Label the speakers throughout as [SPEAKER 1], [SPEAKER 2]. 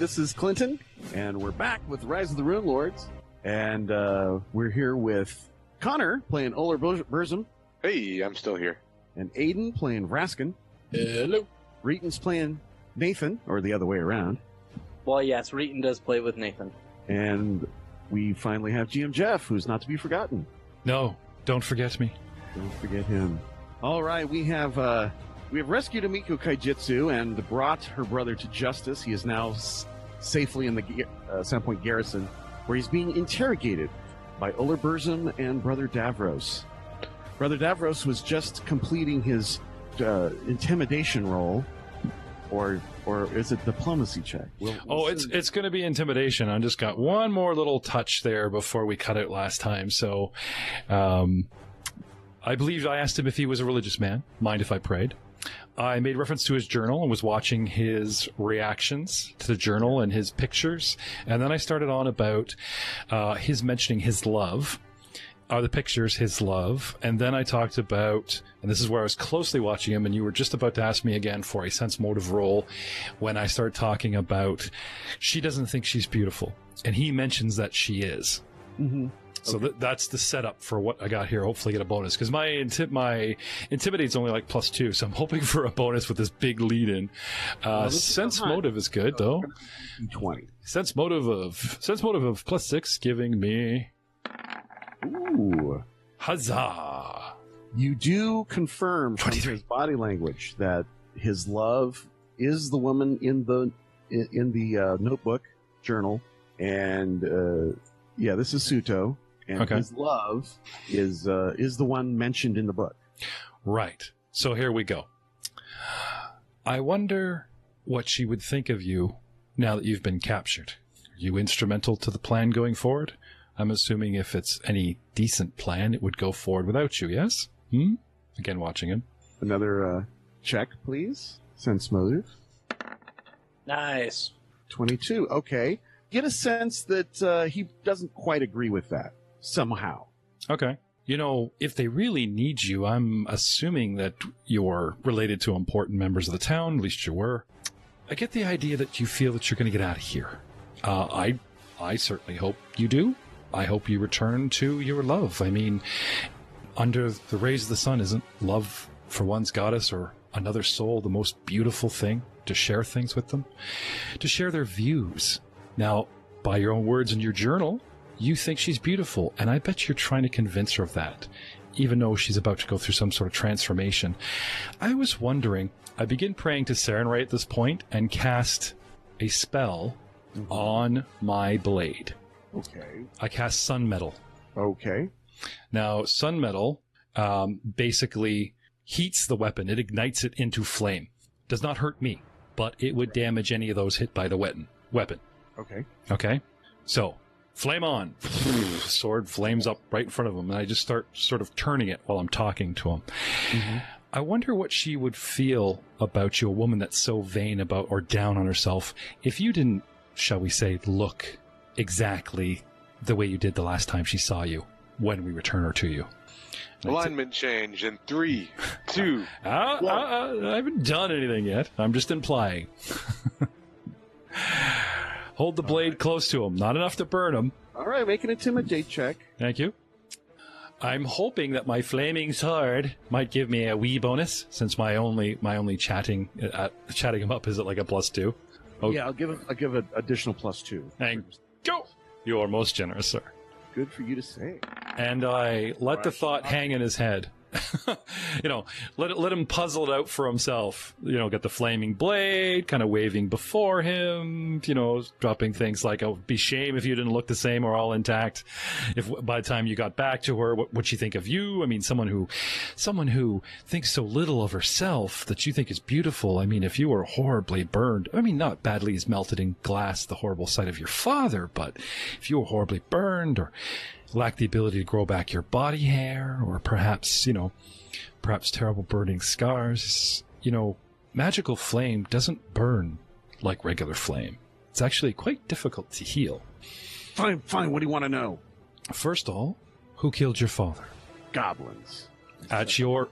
[SPEAKER 1] this is Clinton, and we're back with Rise of the Runelords, and we're here with Connor playing Oler Burzum.
[SPEAKER 2] Hey, I'm still here.
[SPEAKER 1] And Aiden playing Vrasken.
[SPEAKER 3] Hello.
[SPEAKER 1] Reetin's playing Nathan, or the other way around.
[SPEAKER 4] Well, yes, Reetin does play with Nathan.
[SPEAKER 1] And we finally have GM Jeff, who's not to be forgotten.
[SPEAKER 3] No, don't forget me.
[SPEAKER 1] Don't forget him. All right, we have rescued Amiko Kaijitsu and brought her brother to justice. He is now safely in the Sandpoint garrison, where he's being interrogated by Oler Burzum and Brother Davros. Brother Davros was just completing his intimidation roll, or is it diplomacy check?
[SPEAKER 3] It's going to be intimidation. I just got one more little touch there before we cut out last time. So, I believe I asked him if he was a religious man. Mind if I prayed? I made reference to his journal and was watching his reactions to the journal and his pictures. And then I started on about his mentioning his love. The pictures, his love. And then I talked about, and this is where I was closely watching him, and you were just about to ask me again for a sense motive roll when I started talking about she doesn't think she's beautiful. And he mentions that she is.
[SPEAKER 1] Mm-hmm.
[SPEAKER 3] So that's the setup for what I got here. Hopefully get a bonus, because my intimidate's only like +2, so I'm hoping for a bonus with this big lead in. Sense motive is good though.
[SPEAKER 1] 20.
[SPEAKER 3] Sense motive of +6, giving me.
[SPEAKER 1] Ooh.
[SPEAKER 3] Huzzah!
[SPEAKER 1] You do confirm from his body language that his love is the woman in the notebook journal, and this is Tsuto, and his love is the one mentioned in the book.
[SPEAKER 3] Right. So here we go. I wonder what she would think of you now that you've been captured. Are you instrumental to the plan going forward? I'm assuming if it's any decent plan, it would go forward without you, yes? Again, watching him.
[SPEAKER 1] Another check, please. Sense motive.
[SPEAKER 4] Nice.
[SPEAKER 1] 22. Okay. Get a sense that he doesn't quite agree with that, somehow.
[SPEAKER 3] Okay. You know, if they really need you, I'm assuming that you're related to important members of the town, at least you were. I get the idea that you feel that you're going to get out of here. I certainly hope you do. I hope you return to your love. I mean, under the rays of the sun, isn't love for one's goddess or another soul the most beautiful thing? To share things with them? To share their views? Now, by your own words in your journal, you think she's beautiful, and I bet you're trying to convince her of that, even though she's about to go through some sort of transformation. I was wondering, I begin praying to Sarenrae at this point and cast a spell on my blade.
[SPEAKER 1] Okay.
[SPEAKER 3] I cast Sun Metal.
[SPEAKER 1] Okay.
[SPEAKER 3] Now, Sun Metal basically heats the weapon. It ignites it into flame. Does not hurt me, but it would damage any of those hit by the weapon.
[SPEAKER 1] Okay.
[SPEAKER 3] Okay? So, flame on. Sword flames up right in front of him, and I just start sort of turning it while I'm talking to him. Mm-hmm. I wonder what she would feel about you, a woman that's so vain about or down on herself, if you didn't, shall we say, look exactly the way you did the last time she saw you when we return her to you.
[SPEAKER 2] Alignment change in 3, 2, 1.
[SPEAKER 3] I haven't done anything yet. I'm just implying. Hold the blade close to him. Not enough to burn him.
[SPEAKER 1] All right, make an intimidate check.
[SPEAKER 3] Thank you. I'm hoping that my flaming sword might give me a wee bonus, since my only chatting him up is at like a +2.
[SPEAKER 1] Oh. Yeah, I'll give an additional +2.
[SPEAKER 3] Thank you. You're most generous, sir.
[SPEAKER 1] Good for you to say.
[SPEAKER 3] And I let the thought hang in his head. Let him puzzle it out for himself. Get the flaming blade, kind of waving before him, dropping things like, "Oh, be shame if you didn't look the same or all intact. If by the time you got back to her, what would she think of you? I mean, someone who thinks so little of herself that you think is beautiful. I mean, if you were horribly burned, I mean, not badly as melted in glass, the horrible sight of your father, but if you were horribly burned or lack the ability to grow back your body hair, or perhaps terrible burning scars. Magical flame doesn't burn like regular flame. It's actually quite difficult to heal.
[SPEAKER 1] Fine. What do you want to know?
[SPEAKER 3] First of all, who killed your father?
[SPEAKER 1] Goblins.
[SPEAKER 3] At your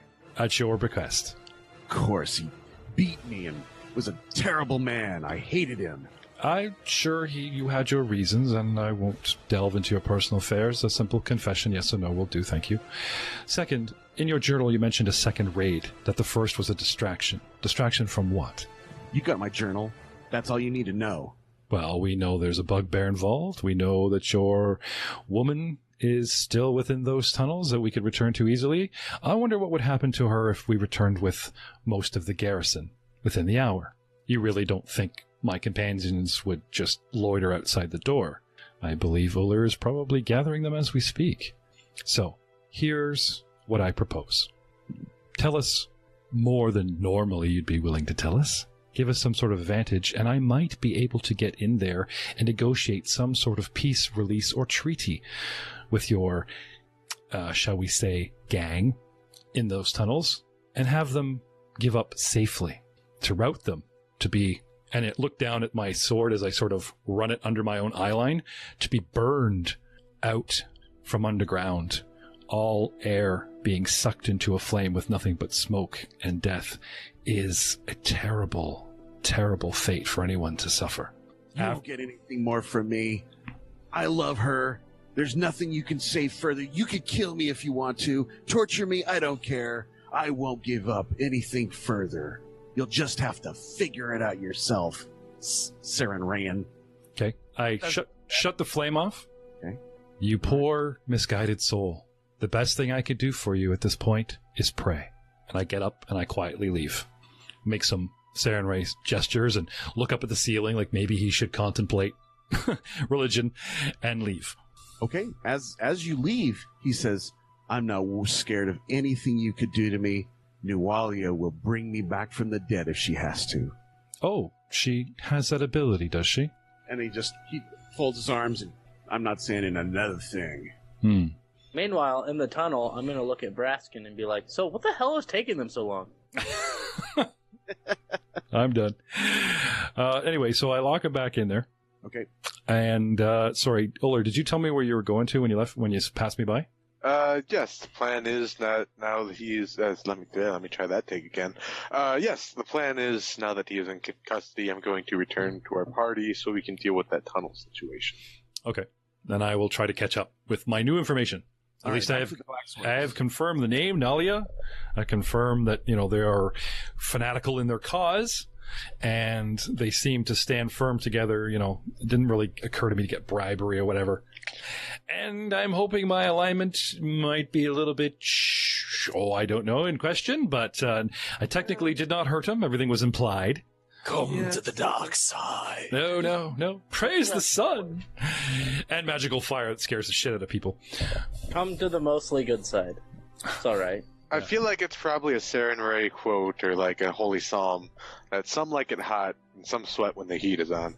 [SPEAKER 3] bequest.
[SPEAKER 1] Of course, he beat me and was a terrible man. I hated him.
[SPEAKER 3] I'm sure you had your reasons, and I won't delve into your personal affairs. A simple confession, yes or no, will do, thank you. Second, in your journal you mentioned a second raid, that the first was a distraction. Distraction from what?
[SPEAKER 1] You got my journal. That's all you need to know.
[SPEAKER 3] Well, we know there's a bugbear involved. We know that your woman is still within those tunnels that we could return to easily. I wonder what would happen to her if we returned with most of the garrison within the hour. You really don't think my companions would just loiter outside the door? I believe Uller is probably gathering them as we speak. So, here's what I propose. Tell us more than normally you'd be willing to tell us. Give us some sort of advantage, and I might be able to get in there and negotiate some sort of peace, release, or treaty with your, shall we say, gang in those tunnels, and have them give up safely. To rout them, to be, and it looked down at my sword as I sort of run it under my own eyeline, to be burned out from underground, all air being sucked into a flame with nothing but smoke and death, is a terrible, terrible fate for anyone to suffer.
[SPEAKER 1] You won't get anything more from me. I love her. There's nothing you can say further. You could kill me if you want to. Torture me, I don't care. I won't give up anything further. You'll just have to figure it out yourself, Saren Rayan.
[SPEAKER 3] Okay. I shut the flame off.
[SPEAKER 1] Okay.
[SPEAKER 3] You poor, misguided soul. The best thing I could do for you at this point is pray. And I get up and I quietly leave. Make some Saren Ray gestures and look up at the ceiling like maybe he should contemplate religion and leave.
[SPEAKER 1] Okay. As you leave, he says, I'm not scared of anything you could do to me. Nualia will bring me back from the dead if she has to.
[SPEAKER 3] Oh, she has that ability, does she?
[SPEAKER 1] And he folds his arms and I'm not saying another thing.
[SPEAKER 4] Meanwhile, in the tunnel, I'm going to look at Vrasken and be like, so what the hell is taking them so long?
[SPEAKER 3] I'm done. Anyway, so I lock him back in there.
[SPEAKER 1] Okay.
[SPEAKER 3] And, sorry, Uller, did you tell me where you were going to when you passed me by?
[SPEAKER 2] Yes, the plan is that now that he is, let me try that take again. Yes, the plan is now that he is in custody, I'm going to return to our party so we can deal with that tunnel situation.
[SPEAKER 3] Okay. Then I will try to catch up with my new information. At least I have confirmed the name, Nualia. I confirm that, they are fanatical in their cause, and they seem to stand firm together. It didn't really occur to me to get bribery or whatever. And I'm hoping my alignment might be a little bit, I don't know, in question, but I technically did not hurt him. Everything was implied.
[SPEAKER 5] Come to the dark side.
[SPEAKER 3] No. Praise the sun. And magical fire that scares the shit out of people.
[SPEAKER 4] Come to the mostly good side. It's alright.
[SPEAKER 2] I feel like it's probably a Saren Ray quote or like a holy psalm that some like it hot and some sweat when the heat is on.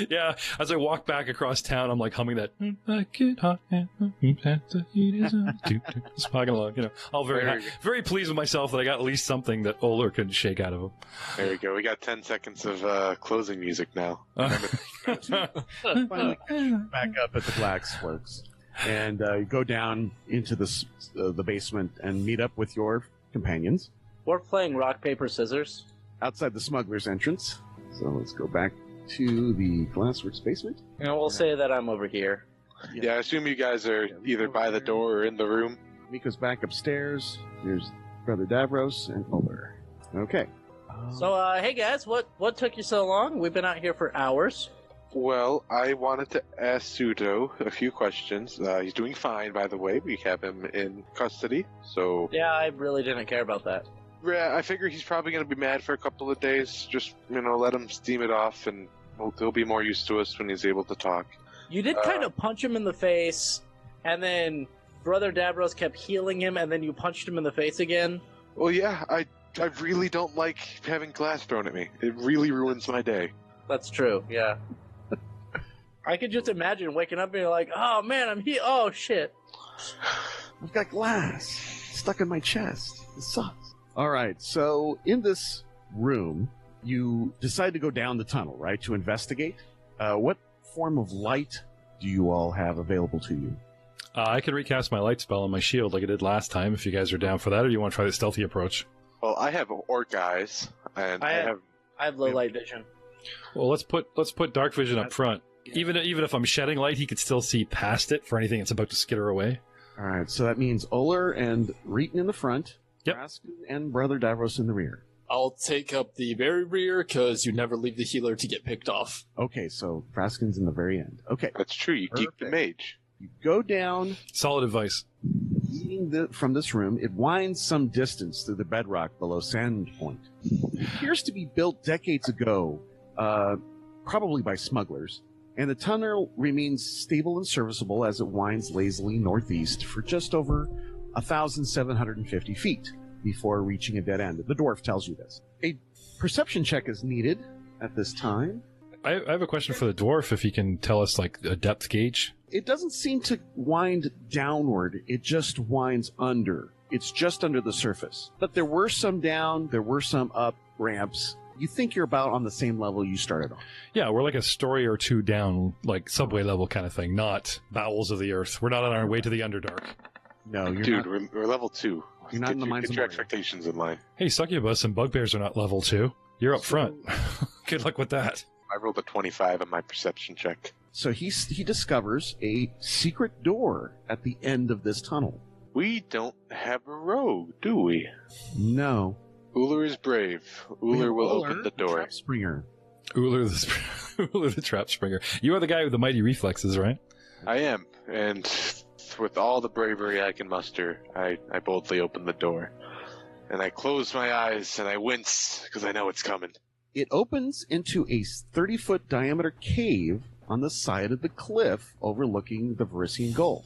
[SPEAKER 3] Yeah, as I walk back across town, I'm like humming that. Like it hot and the heat is on. Just walking along, all very pleased with myself that I got at least something that Uller couldn't shake out of him.
[SPEAKER 2] There we go. We got 10 seconds of closing music now.
[SPEAKER 1] Finally back up at the Glassworks, and you go down into the basement and meet up with your companions.
[SPEAKER 4] We're playing rock, paper, scissors.
[SPEAKER 1] Outside the smuggler's entrance. So let's go back to the Glassworks basement.
[SPEAKER 4] And we'll say that I'm over here.
[SPEAKER 2] Yeah, I assume you guys are either by the door or in the room.
[SPEAKER 1] Miko's back upstairs. There's Brother Davros and Uller. Okay.
[SPEAKER 4] So, hey guys, what took you so long? We've been out here for hours.
[SPEAKER 2] Well, I wanted to ask Tsuto a few questions. He's doing fine, by the way. We have him in custody, so...
[SPEAKER 4] Yeah, I really didn't care about that.
[SPEAKER 2] Yeah, I figure he's probably going to be mad for a couple of days. Just, let him steam it off, and he'll be more used to us when he's able to talk.
[SPEAKER 4] You did kind of punch him in the face, and then Brother Davros kept healing him, and then you punched him in the face again.
[SPEAKER 2] Well, yeah, I really don't like having glass thrown at me. It really ruins my day.
[SPEAKER 4] That's true, yeah. I could just imagine waking up and being like, oh man, oh shit.
[SPEAKER 1] I've got glass stuck in my chest. It sucks. All right, so in this room, you decide to go down the tunnel, right, to investigate. What form of light do you all have available to you?
[SPEAKER 3] I can recast my light spell on my shield like I did last time, if you guys are down for that, or do you want to try the stealthy approach?
[SPEAKER 2] Well, I have orc eyes, and I have
[SPEAKER 4] low light vision.
[SPEAKER 3] Well, let's put dark vision up front. Even if I'm shedding light, he could still see past it for anything that's about to skitter away.
[SPEAKER 1] All right, so that means Oler and Reetin in the front,
[SPEAKER 3] Yep.
[SPEAKER 1] Vrasken and Brother Davros in the rear.
[SPEAKER 5] I'll take up the very rear because you never leave the healer to get picked off.
[SPEAKER 1] Okay, so Vrasken's in the very end. Okay,
[SPEAKER 2] That's true. You geek the mage.
[SPEAKER 1] you go down
[SPEAKER 3] Solid advice.
[SPEAKER 1] from this room. It winds some distance through the bedrock below Sandpoint. It appears to be built decades ago, probably by smugglers, and the tunnel remains stable and serviceable as it winds lazily northeast for just over 1,750 feet before reaching a dead end. The dwarf tells you this. A perception check is needed at this time.
[SPEAKER 3] I have a question for the dwarf, if he can tell us, like, a depth gauge.
[SPEAKER 1] It doesn't seem to wind downward. It just winds under. It's just under the surface. But there were some down, there were some up ramps. You think you're about on the same level you started on.
[SPEAKER 3] Yeah, we're like a story or two down, like subway level kind of thing, not bowels of the earth. We're not on our way to the Underdark.
[SPEAKER 1] No, you're
[SPEAKER 2] Dude,
[SPEAKER 1] not.
[SPEAKER 2] we're level 2.
[SPEAKER 1] You're not in the mines
[SPEAKER 2] Get
[SPEAKER 1] of
[SPEAKER 2] your
[SPEAKER 1] Moria.
[SPEAKER 2] expectations in line.
[SPEAKER 3] Hey, succubus and bugbears are not level 2. You're up front. Good luck with that.
[SPEAKER 2] I rolled a 25 on my perception check.
[SPEAKER 1] So he discovers a secret door at the end of this tunnel.
[SPEAKER 2] We don't have a rogue, do we?
[SPEAKER 1] No.
[SPEAKER 2] Uller is brave. Uller will open the door.
[SPEAKER 1] Trap Springer.
[SPEAKER 3] Uller the trap springer. You are the guy with the mighty reflexes, right?
[SPEAKER 2] I am, and with all the bravery I can muster, I boldly open the door. And I close my eyes and I wince, because I know it's coming.
[SPEAKER 1] It opens into a 30-foot diameter cave on the side of the cliff overlooking the Vrasken Gulf.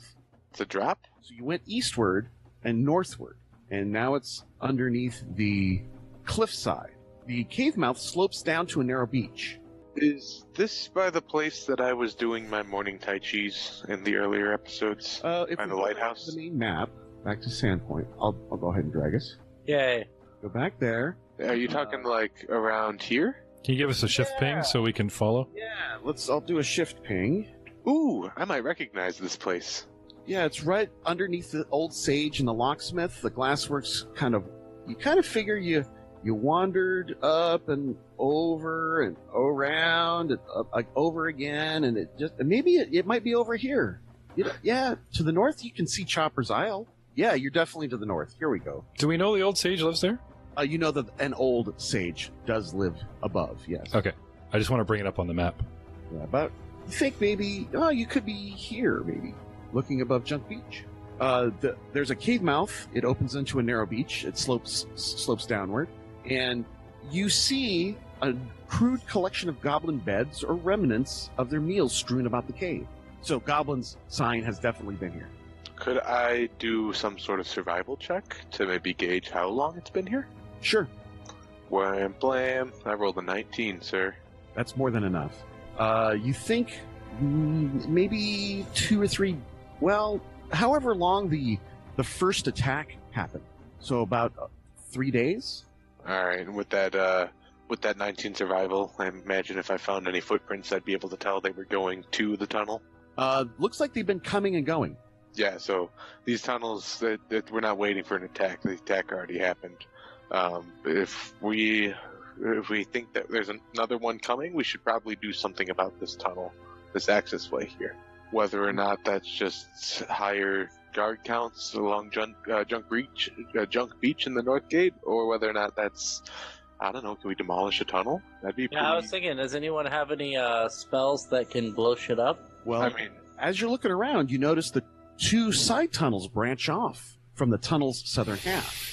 [SPEAKER 2] It's a drop?
[SPEAKER 1] So you went eastward and northward, and now it's underneath the cliffside. The cave mouth slopes down to a narrow beach.
[SPEAKER 2] Is this by the place that I was doing my morning Tai Chis in the earlier episodes?
[SPEAKER 1] If
[SPEAKER 2] By
[SPEAKER 1] we
[SPEAKER 2] the
[SPEAKER 1] go back
[SPEAKER 2] lighthouse?
[SPEAKER 1] to the main map, back to Sandpoint, I'll go ahead and drag us.
[SPEAKER 4] Yay.
[SPEAKER 1] Go back there.
[SPEAKER 2] Are you talking like around here?
[SPEAKER 3] Can you give us a shift ping so we can follow?
[SPEAKER 1] Yeah, I'll do a shift ping.
[SPEAKER 2] Ooh, I might recognize this place.
[SPEAKER 1] Yeah, it's right underneath the old sage and the locksmith. The Glassworks you kind of figure you wandered up and over and around and up, like over again, and it might be over here. Yeah, to the north you can see Chopper's Isle. Yeah, you're definitely to the north. Here we go.
[SPEAKER 3] Do we know the old sage lives there?
[SPEAKER 1] You know that an old sage does live above, yes.
[SPEAKER 3] Okay. I just want to bring it up on the map.
[SPEAKER 1] Yeah, but you think maybe, you could be here, maybe, looking above Junk Beach. There's a cave mouth. It opens into a narrow beach. It slopes downward. And you see a crude collection of goblin beds or remnants of their meals strewn about the cave. So Goblin's sign has definitely been here.
[SPEAKER 2] Could I do some sort of survival check to maybe gauge how long it's been here?
[SPEAKER 1] Sure,
[SPEAKER 2] Wham blam. I rolled a 19, sir.
[SPEAKER 1] that's more than enough. You think maybe 2 or 3, however long the first attack happened. So about 3 days?
[SPEAKER 2] Alright, and with that 19 survival, I imagine if I found any footprints, I'd be able to tell they were going to the tunnel.
[SPEAKER 1] Looks like they've been coming and going.
[SPEAKER 2] Yeah, so these tunnels, that we're not waiting for an attack. The attack already happened. If we think that there's another one coming, we should probably do something about this tunnel, this access way here. Whether or not that's just higher guard counts along Junk Beach in the North Gate, or whether or not that's, I don't know, can we demolish a tunnel? That'd be pretty...
[SPEAKER 4] Yeah, I was thinking, does anyone have any spells that can blow shit up?
[SPEAKER 1] Well,
[SPEAKER 2] I mean,
[SPEAKER 1] as you're looking around, you notice the 2 side tunnels branch off from the tunnel's southern half.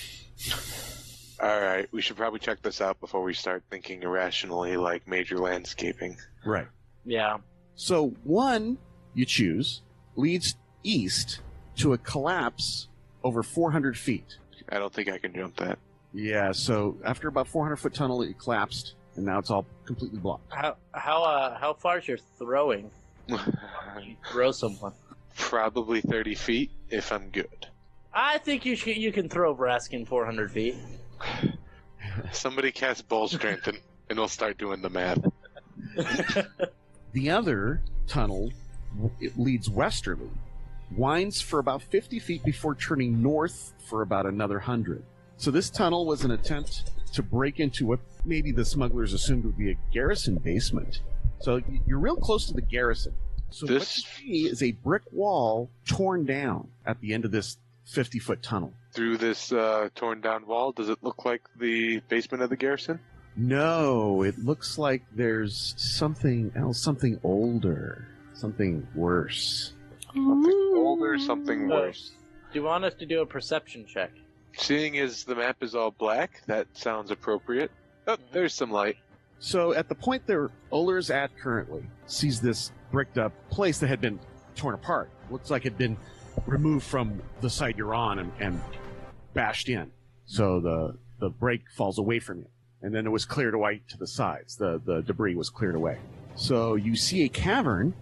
[SPEAKER 2] alright, we should probably check this out before we start thinking irrationally like major landscaping.
[SPEAKER 1] Right.
[SPEAKER 4] Yeah.
[SPEAKER 1] So one you choose leads east to a collapse over 400 feet.
[SPEAKER 2] I don't think I can jump that.
[SPEAKER 1] Yeah, so after about 400-foot tunnel, it collapsed, and now it's all completely blocked.
[SPEAKER 4] How far is your throwing? You throw someone.
[SPEAKER 2] Probably 30 feet if I'm good.
[SPEAKER 4] I think you can throw Vrasken 400 feet.
[SPEAKER 2] Somebody cast ball strength and we'll start doing the math.
[SPEAKER 1] The other tunnel, it leads westerly, winds for about 50 feet before turning north for about another 100. So this tunnel was an attempt to break into what maybe the smugglers assumed would be a garrison basement. So you're real close to the garrison. So what you see is a brick wall torn down at the end of this 50-foot tunnel.
[SPEAKER 2] Through this torn down wall, does it look like the basement of the garrison?
[SPEAKER 1] No, it looks like there's something else, something older, something worse.
[SPEAKER 2] Something older, something worse.
[SPEAKER 4] Do you want us to do a perception check?
[SPEAKER 2] Seeing as the map is all black, that sounds appropriate. Oh, there's some light.
[SPEAKER 1] So at the point that Oler's at currently, sees this bricked up place that had been torn apart. Looks like it had been removed from the side you're on and bashed in. So the break falls away from you. And then it was cleared away to the sides. The debris was cleared away. So you see a cavern,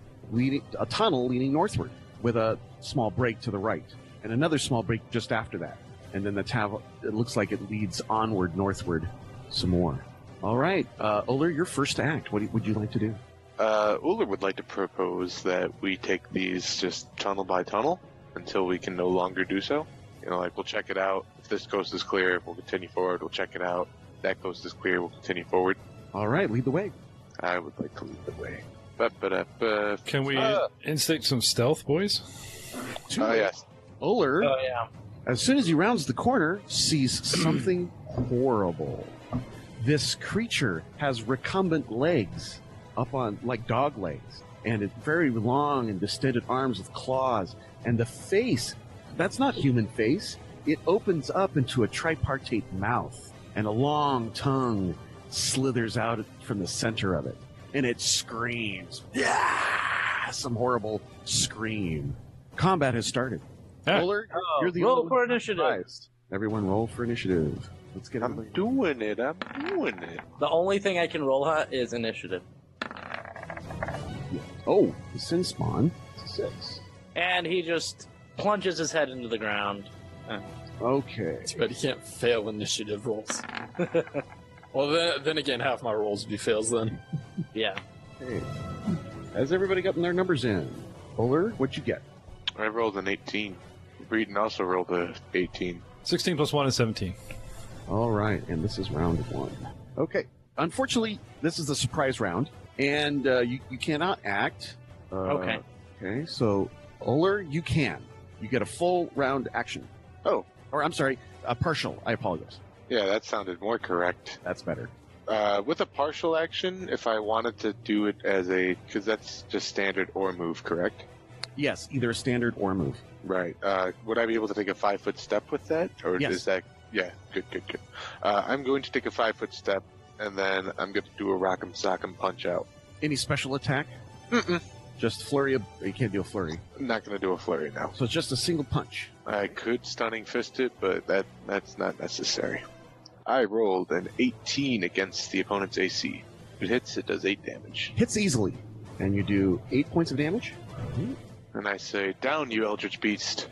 [SPEAKER 1] a tunnel leading northward with a small break to the right. And another small break just after that. And then it looks like it leads onward northward some more. All right, Oler, you're first to act. What would you like to do?
[SPEAKER 2] Uller would like to propose that we take these just tunnel by tunnel until we can no longer do so. You know, like we'll check it out. If this coast is clear, we'll continue forward. We'll check it out. If that coast is clear, we'll continue forward.
[SPEAKER 1] All right, lead the way.
[SPEAKER 2] I would like to lead the way.
[SPEAKER 3] Can we instate some stealth, boys?
[SPEAKER 2] Yes.
[SPEAKER 1] Oler,
[SPEAKER 4] yeah.
[SPEAKER 1] as soon as he rounds the corner, sees something horrible. This creature has recumbent legs up on, like dog legs, and it's very long and distended arms with claws. And the face, that's not human face. It opens up into a tripartite mouth, and a long tongue slithers out from the center of it. And it screams. Yeah! Some horrible scream. Combat has started. Oler, you're the
[SPEAKER 4] roll
[SPEAKER 1] only
[SPEAKER 4] for
[SPEAKER 1] one
[SPEAKER 4] initiative.
[SPEAKER 1] surprised. Everyone roll for initiative. Let's get
[SPEAKER 2] I'm doing it.
[SPEAKER 4] The only thing I can roll at is initiative.
[SPEAKER 1] Oh, the sin spawn. 6.
[SPEAKER 4] And he just plunges his head into the ground.
[SPEAKER 1] Okay.
[SPEAKER 5] Too bad you can't fail initiative rolls. Well, then again, half my rolls would be fails then.
[SPEAKER 4] Yeah.
[SPEAKER 1] Hey. Has everybody gotten their numbers in? Oler, what'd you get?
[SPEAKER 2] I rolled an 18. Reetin also rolled a 18.
[SPEAKER 3] 16 plus 1 is 17.
[SPEAKER 1] All right, and this is round 1. Okay. Unfortunately, this is the surprise round, and you cannot act.
[SPEAKER 4] Okay.
[SPEAKER 1] Okay, so Oler, you can. You get a full round action. Oh, or I'm sorry, a partial. I apologize.
[SPEAKER 2] Yeah, that sounded more correct.
[SPEAKER 1] That's better.
[SPEAKER 2] With a partial action, if I wanted to do it as because that's just standard or move, correct?
[SPEAKER 1] Yes, either a standard or a move.
[SPEAKER 2] Right. Would I be able to take a 5-foot step with that? Or
[SPEAKER 1] Yes.
[SPEAKER 2] is that... Yeah, good. I'm going to take a 5-foot step, and then I'm going to do a rock'em sock'em punch out.
[SPEAKER 1] Any special attack?
[SPEAKER 2] Mm-mm.
[SPEAKER 1] Just flurry of... You can't do a flurry.
[SPEAKER 2] I'm not going to do a flurry now.
[SPEAKER 1] So it's just a single punch.
[SPEAKER 2] I could stunning fist it, but that's not necessary. I rolled an 18 against the opponent's AC. If it hits, it does 8 damage.
[SPEAKER 1] Hits easily. And you do 8 points of damage?
[SPEAKER 2] And I say, down, you eldritch beast.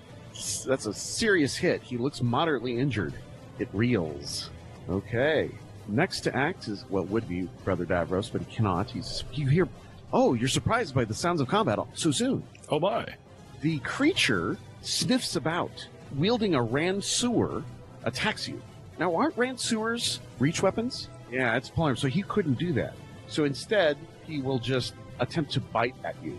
[SPEAKER 1] That's a serious hit. He looks moderately injured. It reels. Okay. Next to act is, well, would be Brother Davros, but he cannot. You hear... Oh, you're surprised by the sounds of combat so soon.
[SPEAKER 3] Oh my.
[SPEAKER 1] The creature sniffs about, wielding a ransuer, attacks you. Now, aren't ransewers reach weapons? Yeah, it's polearm, so he couldn't do that. So instead, he will just attempt to bite at you.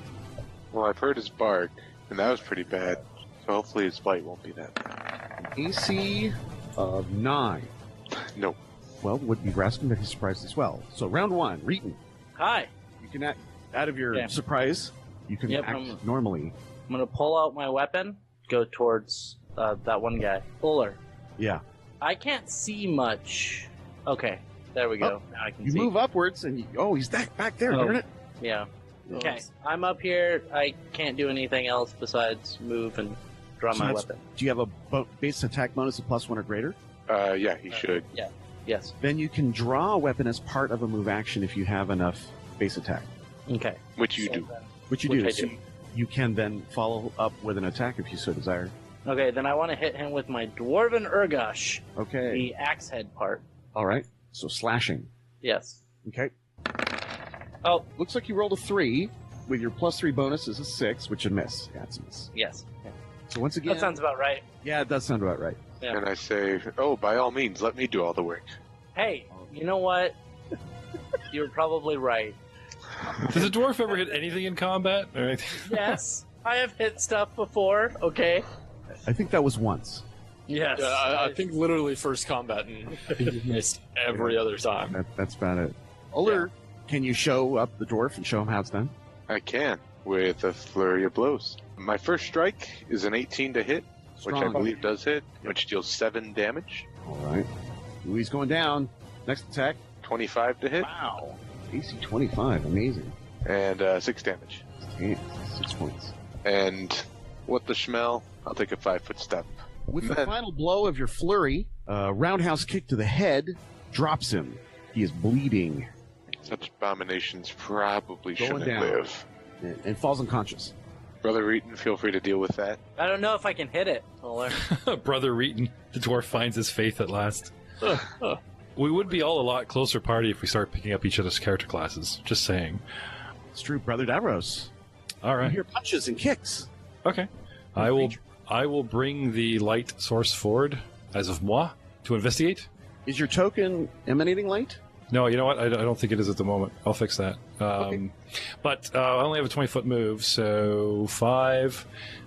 [SPEAKER 2] Well, I've heard his bark, and that was pretty bad. So hopefully his bite won't be that bad.
[SPEAKER 1] AC of 9.
[SPEAKER 2] No.
[SPEAKER 1] Well, would be Vrasken, but he's surprised as well. So round 1, Reetin.
[SPEAKER 4] Hi.
[SPEAKER 1] You can act out of your
[SPEAKER 4] Okay.
[SPEAKER 1] surprise. You can
[SPEAKER 4] Yep,
[SPEAKER 1] act normally.
[SPEAKER 4] I'm going to pull out my weapon, go towards that one guy. Fuller.
[SPEAKER 1] Yeah.
[SPEAKER 4] I can't see much. Okay. There we go. Now I can
[SPEAKER 1] You
[SPEAKER 4] see.
[SPEAKER 1] move upwards, and he's back there.
[SPEAKER 4] Oh.
[SPEAKER 1] Darn it.
[SPEAKER 4] Yeah. Okay. I'm up here. I can't do anything else besides move and draw
[SPEAKER 1] So
[SPEAKER 4] my
[SPEAKER 1] that's-
[SPEAKER 4] weapon.
[SPEAKER 1] Do you have a base attack bonus of +1 or greater?
[SPEAKER 2] Yeah, he should.
[SPEAKER 4] Yes.
[SPEAKER 1] Then you can draw a weapon as part of a move action if you have enough base attack.
[SPEAKER 4] Okay.
[SPEAKER 2] Which you
[SPEAKER 4] So
[SPEAKER 2] do.
[SPEAKER 4] then-
[SPEAKER 1] Which you
[SPEAKER 4] Which
[SPEAKER 1] do.
[SPEAKER 4] I
[SPEAKER 1] So
[SPEAKER 4] do.
[SPEAKER 1] you can then follow up with an attack if you so desire.
[SPEAKER 4] Okay, then I want to hit him with my Dwarven Urgosh,
[SPEAKER 1] Okay.
[SPEAKER 4] the axe head part.
[SPEAKER 1] All right. So slashing.
[SPEAKER 4] Yes.
[SPEAKER 1] Okay.
[SPEAKER 4] Oh,
[SPEAKER 1] Looks like you rolled a 3. With your +3 bonus is a 6, which is a miss. Yeah, it's a miss.
[SPEAKER 4] yes.
[SPEAKER 1] So once again...
[SPEAKER 4] That sounds about right.
[SPEAKER 1] Yeah, it does sound about right.
[SPEAKER 4] Yeah.
[SPEAKER 2] And I say, oh, by all means, let me do all the work.
[SPEAKER 4] Hey, you know what? You're probably right.
[SPEAKER 3] Does a dwarf ever hit anything in combat? All right.
[SPEAKER 4] Yes, I have hit stuff before, okay?
[SPEAKER 1] I think that was once.
[SPEAKER 4] Yes.
[SPEAKER 5] Yeah, I think literally first combat, and you missed every other time.
[SPEAKER 1] That's about it. Uller, can you show up the dwarf and show him how it's done?
[SPEAKER 2] I can, with a flurry of blows. My first strike is an 18 to hit, which I
[SPEAKER 1] Strong.
[SPEAKER 2] believe does hit, which deals 7 damage.
[SPEAKER 1] All right. Louis going down. Next attack.
[SPEAKER 2] 25 to hit,
[SPEAKER 1] Wow. AC 25. Amazing.
[SPEAKER 2] and 6 damage.
[SPEAKER 1] Damn. 6 points.
[SPEAKER 2] And what the schmel? I'll take a 5-foot step.
[SPEAKER 1] With the final blow of your flurry, roundhouse kick to the head drops him. He is bleeding
[SPEAKER 2] Such abominations probably
[SPEAKER 1] Going
[SPEAKER 2] shouldn't
[SPEAKER 1] down.
[SPEAKER 2] live.
[SPEAKER 1] and falls unconscious.
[SPEAKER 2] Brother Reetin, feel free to deal with that.
[SPEAKER 4] I don't know if I can hit it, Uller.
[SPEAKER 3] Brother Reetin, the dwarf finds his faith at last. We would be all a lot closer party if we start picking up each other's character classes. Just saying.
[SPEAKER 1] It's true, Brother Davros.
[SPEAKER 3] All
[SPEAKER 1] You
[SPEAKER 3] right.
[SPEAKER 1] hear punches and kicks.
[SPEAKER 3] Okay. I will bring the light source forward as of moi to investigate.
[SPEAKER 1] Is your token emanating light?
[SPEAKER 3] No, you know what? I don't think it is at the moment. I'll fix that.
[SPEAKER 1] Okay.
[SPEAKER 3] But I only have a 20-foot move, so 5,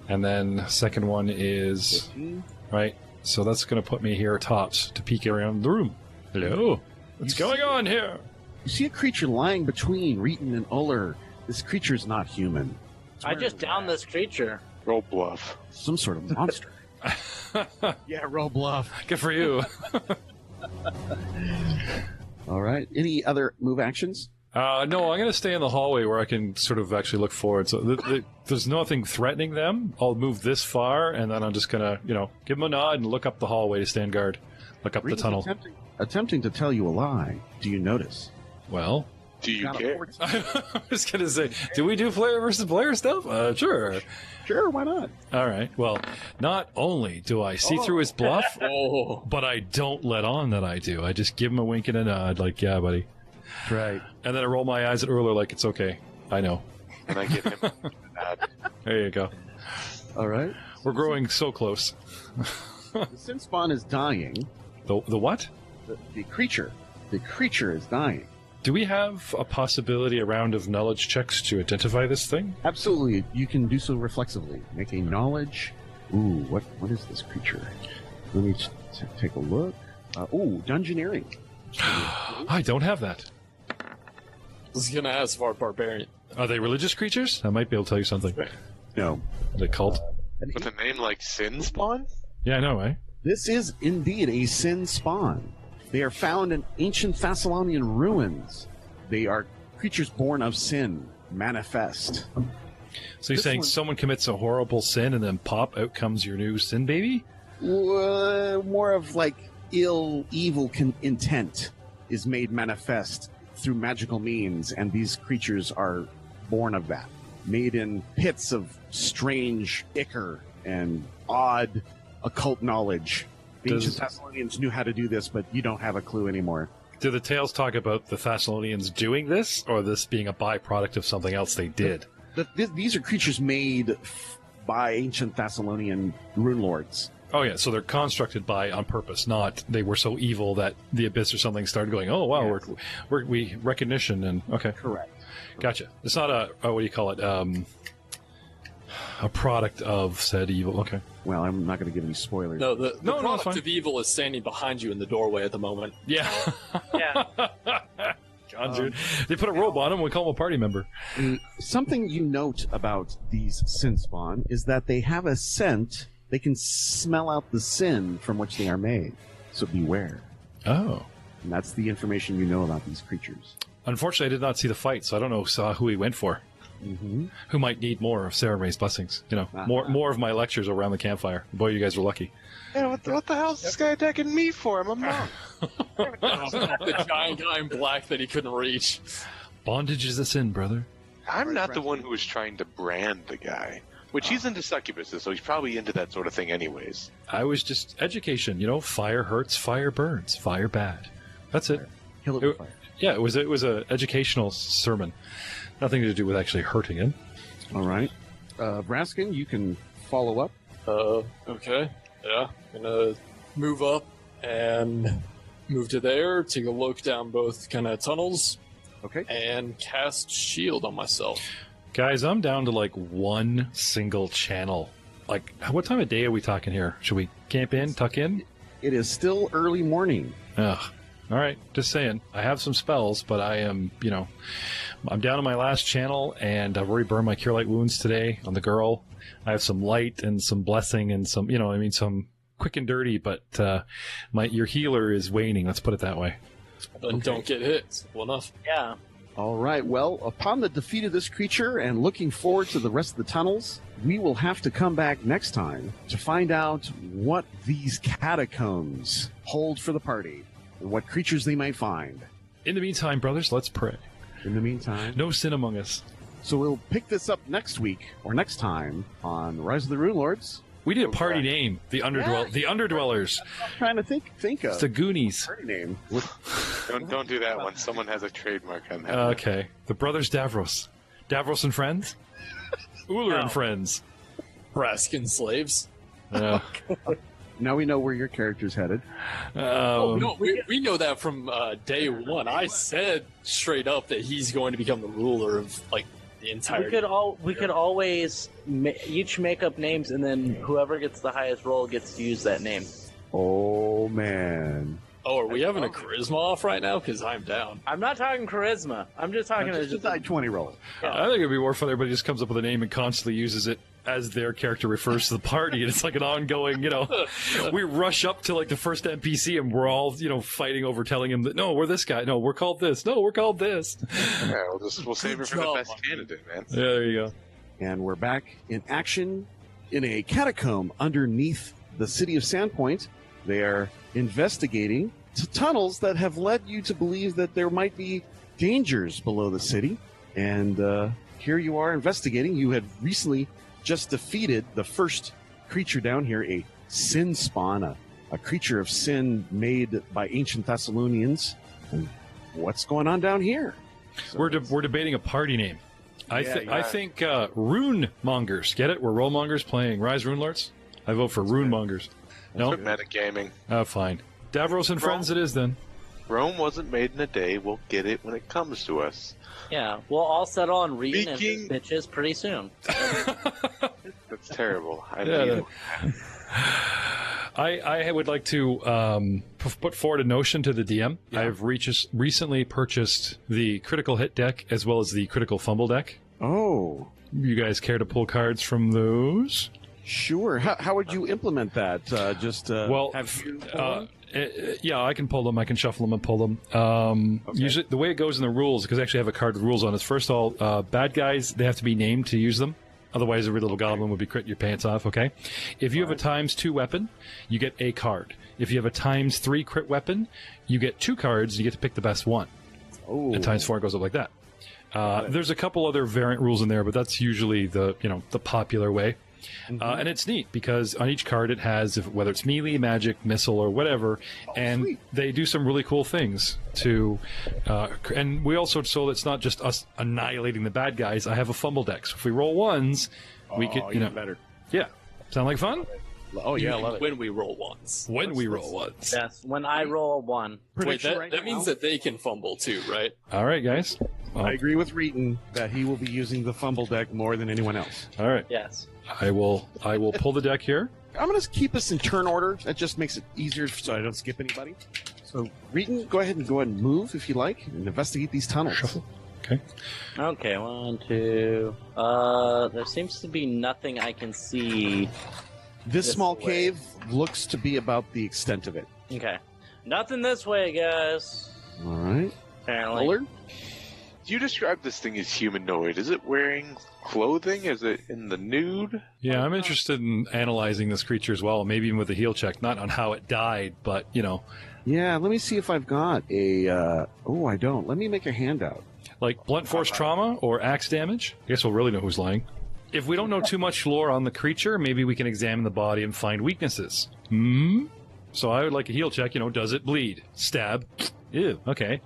[SPEAKER 3] and then second one is
[SPEAKER 1] 15.
[SPEAKER 3] right. So that's going to put me here tops to peek around the room. Hello, what's going on here?
[SPEAKER 1] You see a creature lying between Reetin and Uller. This creature is not human. It's
[SPEAKER 4] I
[SPEAKER 1] wearing
[SPEAKER 4] just
[SPEAKER 1] a
[SPEAKER 4] downed
[SPEAKER 1] rat.
[SPEAKER 4] this creature.
[SPEAKER 2] Roll bluff.
[SPEAKER 1] Some sort of monster. Yeah, roll bluff.
[SPEAKER 3] Good for you.
[SPEAKER 1] All right. Any other move actions?
[SPEAKER 3] No, I'm going to stay in the hallway where I can sort of actually look forward. So there's nothing threatening them. I'll move this far, and then I'm just going to, give them a nod and look up the hallway to stand guard. Look up the
[SPEAKER 1] Reetin's
[SPEAKER 3] tunnel.
[SPEAKER 1] attempting to tell you a lie. Do you notice?
[SPEAKER 3] Well,
[SPEAKER 2] Do you
[SPEAKER 1] Got a
[SPEAKER 2] care?
[SPEAKER 1] 14.
[SPEAKER 3] I was going to say, do we do player versus player stuff? Sure.
[SPEAKER 1] Sure, why not?
[SPEAKER 3] All right. Well, not only do I see through his bluff,
[SPEAKER 5] Oh,
[SPEAKER 3] but I don't let on that I do. I just give him a wink and a nod, like, yeah, buddy.
[SPEAKER 1] That's right.
[SPEAKER 3] And then I roll my eyes at Urler like it's okay. I know.
[SPEAKER 2] And I give him that.
[SPEAKER 3] There you go.
[SPEAKER 1] All right.
[SPEAKER 3] We're growing so close.
[SPEAKER 1] The sin spawn is dying.
[SPEAKER 3] The what?
[SPEAKER 1] The creature is dying.
[SPEAKER 3] Do we have a possibility, a round of knowledge checks to identify this thing?
[SPEAKER 1] Absolutely. You can do so reflexively. Make a knowledge. Ooh, what is this creature? Let me take a look. Dungeoneering.
[SPEAKER 3] I don't have that.
[SPEAKER 5] I was gonna ask for our barbarian.
[SPEAKER 3] Are they religious creatures? I might be able to tell you something.
[SPEAKER 1] No.
[SPEAKER 3] Are they cult?
[SPEAKER 2] With a name like Sin Spawn?
[SPEAKER 3] Yeah, I know, eh?
[SPEAKER 1] This is indeed a sin spawn. They are found in ancient Thessalonian ruins. They are creatures born of sin, manifest.
[SPEAKER 3] So you're
[SPEAKER 1] This
[SPEAKER 3] saying
[SPEAKER 1] one-
[SPEAKER 3] someone commits a horrible sin and then pop, out comes your new sin baby?
[SPEAKER 1] More of like evil intent is made manifest through magical means, and these creatures are born of that. Made in pits of strange ichor and odd occult knowledge. The ancient Thessalonians knew how to do this, but you don't have a clue anymore.
[SPEAKER 3] Do the tales talk about the Thessalonians doing this, or this being a byproduct of something else they did?
[SPEAKER 1] These are creatures made by ancient Thessalonian Runelords.
[SPEAKER 3] Oh yeah, so they're constructed on purpose, not they were so evil that the abyss or something started going, oh wow,
[SPEAKER 1] Yes.
[SPEAKER 3] we recognition and okay,
[SPEAKER 1] Correct.
[SPEAKER 3] gotcha. It's not a what do you call it? A product of said evil. Okay.
[SPEAKER 1] Well, I'm not going to give any spoilers.
[SPEAKER 5] No, the
[SPEAKER 3] No, it's
[SPEAKER 5] product
[SPEAKER 3] fine.
[SPEAKER 5] of evil is standing behind you in the doorway at the moment.
[SPEAKER 3] Yeah.
[SPEAKER 4] Yeah.
[SPEAKER 3] Conjured. They put a robe on him. We call him a party member.
[SPEAKER 1] Something you note about these sin spawn is that they have a scent. They can smell out the sin from which they are made. So beware.
[SPEAKER 3] Oh.
[SPEAKER 1] And that's the information you know about these creatures.
[SPEAKER 3] Unfortunately, I did not see the fight, so I don't know who he went for.
[SPEAKER 1] Mm-hmm.
[SPEAKER 3] Who might need more of Sarah Ray's blessings? More of my lectures around the campfire. Boy, you guys were lucky.
[SPEAKER 2] Yeah, what the hell's this guy attacking me for? I'm a monk.
[SPEAKER 5] The giant guy in black that he couldn't reach.
[SPEAKER 3] Bondage is a sin, brother.
[SPEAKER 2] I'm not the one who was trying to brand the guy. Which he's into succubuses, so he's probably into that sort of thing anyways.
[SPEAKER 3] I was just education. Fire hurts, fire burns, fire bad. That's it.
[SPEAKER 1] Kill it with fire.
[SPEAKER 3] Yeah, it was a educational sermon. Nothing to do with actually hurting him.
[SPEAKER 1] All right. Vrasken, you can follow up.
[SPEAKER 5] Okay. Yeah. Gonna move up and move to there, take a look down both kind of tunnels,
[SPEAKER 1] Okay.
[SPEAKER 5] and cast shield on myself.
[SPEAKER 3] Guys, I'm down to like one single channel. Like, what time of day are we talking here? Should we camp in, tuck in?
[SPEAKER 1] It is still early morning.
[SPEAKER 3] Ugh. All right, just saying. I have some spells, but I am, I'm down to my last channel, and I've already burned my Cure Light Wounds today on the girl. I have some light and some blessing and some, some quick and dirty, but your healer is waning, let's put it that way.
[SPEAKER 5] And don't get hit. Simple enough.
[SPEAKER 4] Yeah.
[SPEAKER 1] All right. Well, upon the defeat of this creature and looking forward to the rest of the tunnels, we will have to come back next time to find out what these catacombs hold for the party and what creatures they might find.
[SPEAKER 3] In the meantime, brothers, let's pray.
[SPEAKER 1] In the meantime,
[SPEAKER 3] No sin among us.
[SPEAKER 1] so we'll pick this up next week or next time on Rise of the Runelords.
[SPEAKER 3] We need a party name. The Underdwellers.
[SPEAKER 1] I'm trying to think of
[SPEAKER 3] It's the Goonies.
[SPEAKER 1] party name.
[SPEAKER 2] Don't do that one. Someone has a trademark on that.
[SPEAKER 3] Okay. The Brothers Davros. Davros and Friends? Uller and Friends.
[SPEAKER 5] Vrasken slaves.
[SPEAKER 1] Now we know where your character's headed.
[SPEAKER 5] No, we know that from day one. I said straight up that he's going to become the ruler of like the entire.
[SPEAKER 4] We could always each make up names, and then whoever gets the highest roll gets to use that name.
[SPEAKER 1] Oh, man.
[SPEAKER 5] Oh, are we having a charisma off right now? Because I'm down.
[SPEAKER 4] I'm not talking charisma. I'm just talking
[SPEAKER 1] Just a die 20 roll.
[SPEAKER 3] I think it'd be more fun if everybody just comes up with a name and constantly uses it as their character refers to the party, and it's like an ongoing, we rush up to like the first NPC and we're all, fighting over telling him that, no, we're this guy, no, we're called this, no, we're called this.
[SPEAKER 2] Yeah, we'll save it for the best candidate, man.
[SPEAKER 3] Yeah, there you go.
[SPEAKER 1] And we're back in action in a catacomb underneath the city of Sandpoint. They are investigating tunnels that have led you to believe that there might be dangers below the city. And here you are investigating. You had recently just defeated the first creature down here, a sin spawn, a creature of sin made by ancient Thessalonians. And what's going on down here? So
[SPEAKER 3] We're debating a party name. I think Rune Mongers. Get it? We're Role Mongers playing Rise Runelords. I vote for Rune Mongers. No?
[SPEAKER 2] Metagaming.
[SPEAKER 3] Oh, fine. Davros and Friends it is then.
[SPEAKER 2] Rome wasn't made in a day. We'll get it when it comes to us.
[SPEAKER 4] Yeah, we'll all settle on Reetin and
[SPEAKER 2] Speaking-
[SPEAKER 4] his bitches pretty soon.
[SPEAKER 2] That's terrible.
[SPEAKER 3] I would like to put forward a notion to the DM.
[SPEAKER 1] Yeah.
[SPEAKER 3] I've recently purchased the critical hit deck as well as the critical fumble deck.
[SPEAKER 1] Oh,
[SPEAKER 3] You guys care to pull cards from those?
[SPEAKER 1] sure. How would you implement that?
[SPEAKER 3] Yeah, I can pull them. I can shuffle them and pull them. Usually, the way it goes in the rules, because I actually have a card with rules on it. First of all, bad guys, they have to be named to use them. Otherwise, every little goblin would be critting your pants off, okay? If you have a ×2 weapon, you get a card. If you have a ×3 crit weapon, you get 2 cards, you get to pick the best one.
[SPEAKER 1] Oh,
[SPEAKER 3] And ×4 goes up like that. There's a couple other variant rules in there, but that's usually the popular way. And it's neat because on each card it has whether it's melee, magic, missile, or whatever, and
[SPEAKER 1] sweet.
[SPEAKER 3] they do some really cool things to. And we also so it's not just us annihilating the bad guys. I have a fumble deck, so if we roll ones, we could
[SPEAKER 1] even better.
[SPEAKER 3] Yeah, sound like fun?
[SPEAKER 1] Oh yeah, I love it.
[SPEAKER 5] When we roll ones.
[SPEAKER 3] When we roll ones.
[SPEAKER 4] Yes, when I roll a 1.
[SPEAKER 5] Wait,
[SPEAKER 1] Prediction
[SPEAKER 5] that,
[SPEAKER 1] right
[SPEAKER 5] that
[SPEAKER 1] now?
[SPEAKER 5] means that they can fumble too, right?
[SPEAKER 3] All right, guys.
[SPEAKER 1] I agree with Reetin that he will be using the fumble deck more than anyone else.
[SPEAKER 3] All right,
[SPEAKER 4] Yes.
[SPEAKER 3] I will pull the deck here.
[SPEAKER 1] I'm going to keep us in turn order. That just makes it easier so I don't skip anybody. So, Reetin, go ahead and move if you like and investigate these tunnels.
[SPEAKER 3] Shuffle. Okay.
[SPEAKER 4] Okay, 1, 2. There seems to be nothing I can see.
[SPEAKER 1] This
[SPEAKER 4] This
[SPEAKER 1] small
[SPEAKER 4] way.
[SPEAKER 1] cave looks to be about the extent of it.
[SPEAKER 4] Okay. Nothing this way, guys.
[SPEAKER 1] All right.
[SPEAKER 4] Apparently.
[SPEAKER 1] Bullard?
[SPEAKER 2] You describe this thing as humanoid. Is it wearing clothing? Is it in the nude?
[SPEAKER 3] Yeah, I'm interested in analyzing this creature as well, maybe even with a heal check, not on how it died, but,
[SPEAKER 1] Yeah, let me see if I've got a... I don't. Let me make a handout.
[SPEAKER 3] like blunt force trauma or axe damage. I guess we'll really know who's lying. If we don't know too much lore on the creature, maybe we can examine the body and find weaknesses. So I would like a heal check, does it bleed? Stab. Ew, okay.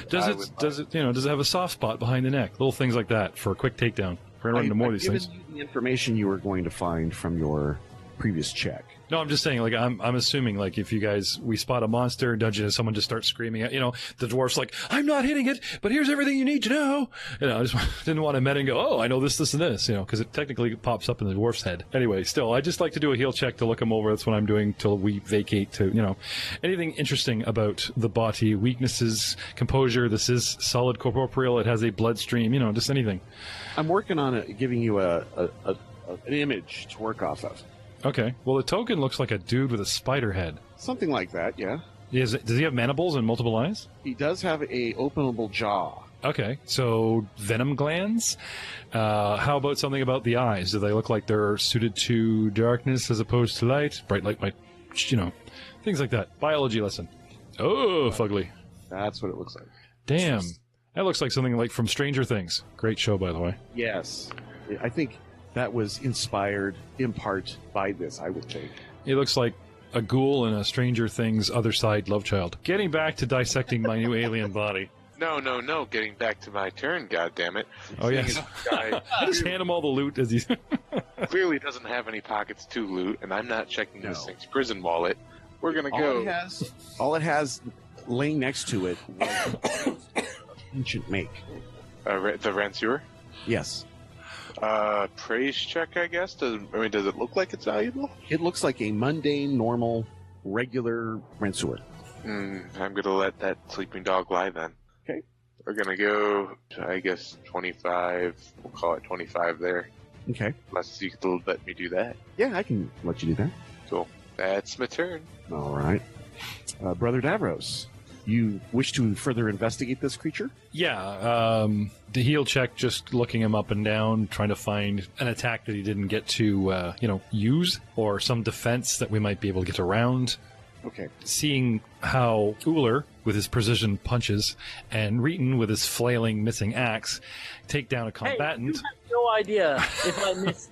[SPEAKER 3] Does it have a soft spot behind the neck? Little things like that for a quick takedown. We're going to run into more of these things.
[SPEAKER 1] I've given you the information you were going to find from your previous check.
[SPEAKER 3] No, I'm just saying, like, I'm assuming, like, if you guys, we spot a monster dungeon and someone just starts screaming at, the dwarf's like, I'm not hitting it, but here's everything you need to know. I just didn't want to meta and go, oh, I know this, and this, because it technically pops up in the dwarf's head. Anyway, still, I just like to do a heal check to look him over. That's what I'm doing till we vacate to, anything interesting about the body, weaknesses, composure. This is solid corporeal. It has a bloodstream, just anything.
[SPEAKER 1] I'm working on it, giving you an image to work off of.
[SPEAKER 3] Okay. Well, the token looks like a dude with a spider head.
[SPEAKER 1] Something like that, yeah.
[SPEAKER 3] Does he have mandibles and multiple eyes?
[SPEAKER 1] He does have a openable jaw.
[SPEAKER 3] Okay, so venom glands. How about something about the eyes? Do they look like they're suited to darkness as opposed to light? Bright light might, things like that. Biology lesson. Oh, fugly.
[SPEAKER 1] That's what it looks like.
[SPEAKER 3] Damn. That looks like something like from Stranger Things. Great show, by the way.
[SPEAKER 1] Yes. I think that was inspired in part by this, I would think.
[SPEAKER 3] It looks like a ghoul in a Stranger Things other side love child. Getting back to dissecting my new alien body.
[SPEAKER 2] No. Getting back to my turn, goddammit.
[SPEAKER 3] Oh, yes.
[SPEAKER 2] Guy
[SPEAKER 3] I just hand him all the loot as he...
[SPEAKER 2] clearly doesn't have any pockets to loot, and I'm not checking this thing's prison wallet. We're going to go.
[SPEAKER 1] All it has laying next to it was ancient make.
[SPEAKER 2] The Ranseur?
[SPEAKER 1] Yes.
[SPEAKER 2] Praise check, I guess? Does it look like it's valuable?
[SPEAKER 1] It looks like a mundane, normal, regular Ranseur.
[SPEAKER 2] I'm going to let that sleeping dog lie then.
[SPEAKER 1] Okay.
[SPEAKER 2] We're going to go, I guess, 25. We'll call it 25 there.
[SPEAKER 1] Okay.
[SPEAKER 2] Unless you could let me do that.
[SPEAKER 1] Yeah, I can let you do that.
[SPEAKER 2] Cool. That's my turn.
[SPEAKER 1] All right. Brother Davros, you wish to further investigate this creature?
[SPEAKER 3] Yeah, the heal check, just looking him up and down, trying to find an attack that he didn't get to, use, or some defense that we might be able to get around.
[SPEAKER 1] Okay.
[SPEAKER 3] Seeing how Uller, with his precision punches, and Reetin, with his flailing missing axe, take down a combatant.
[SPEAKER 4] Hey, you have no idea if I miss.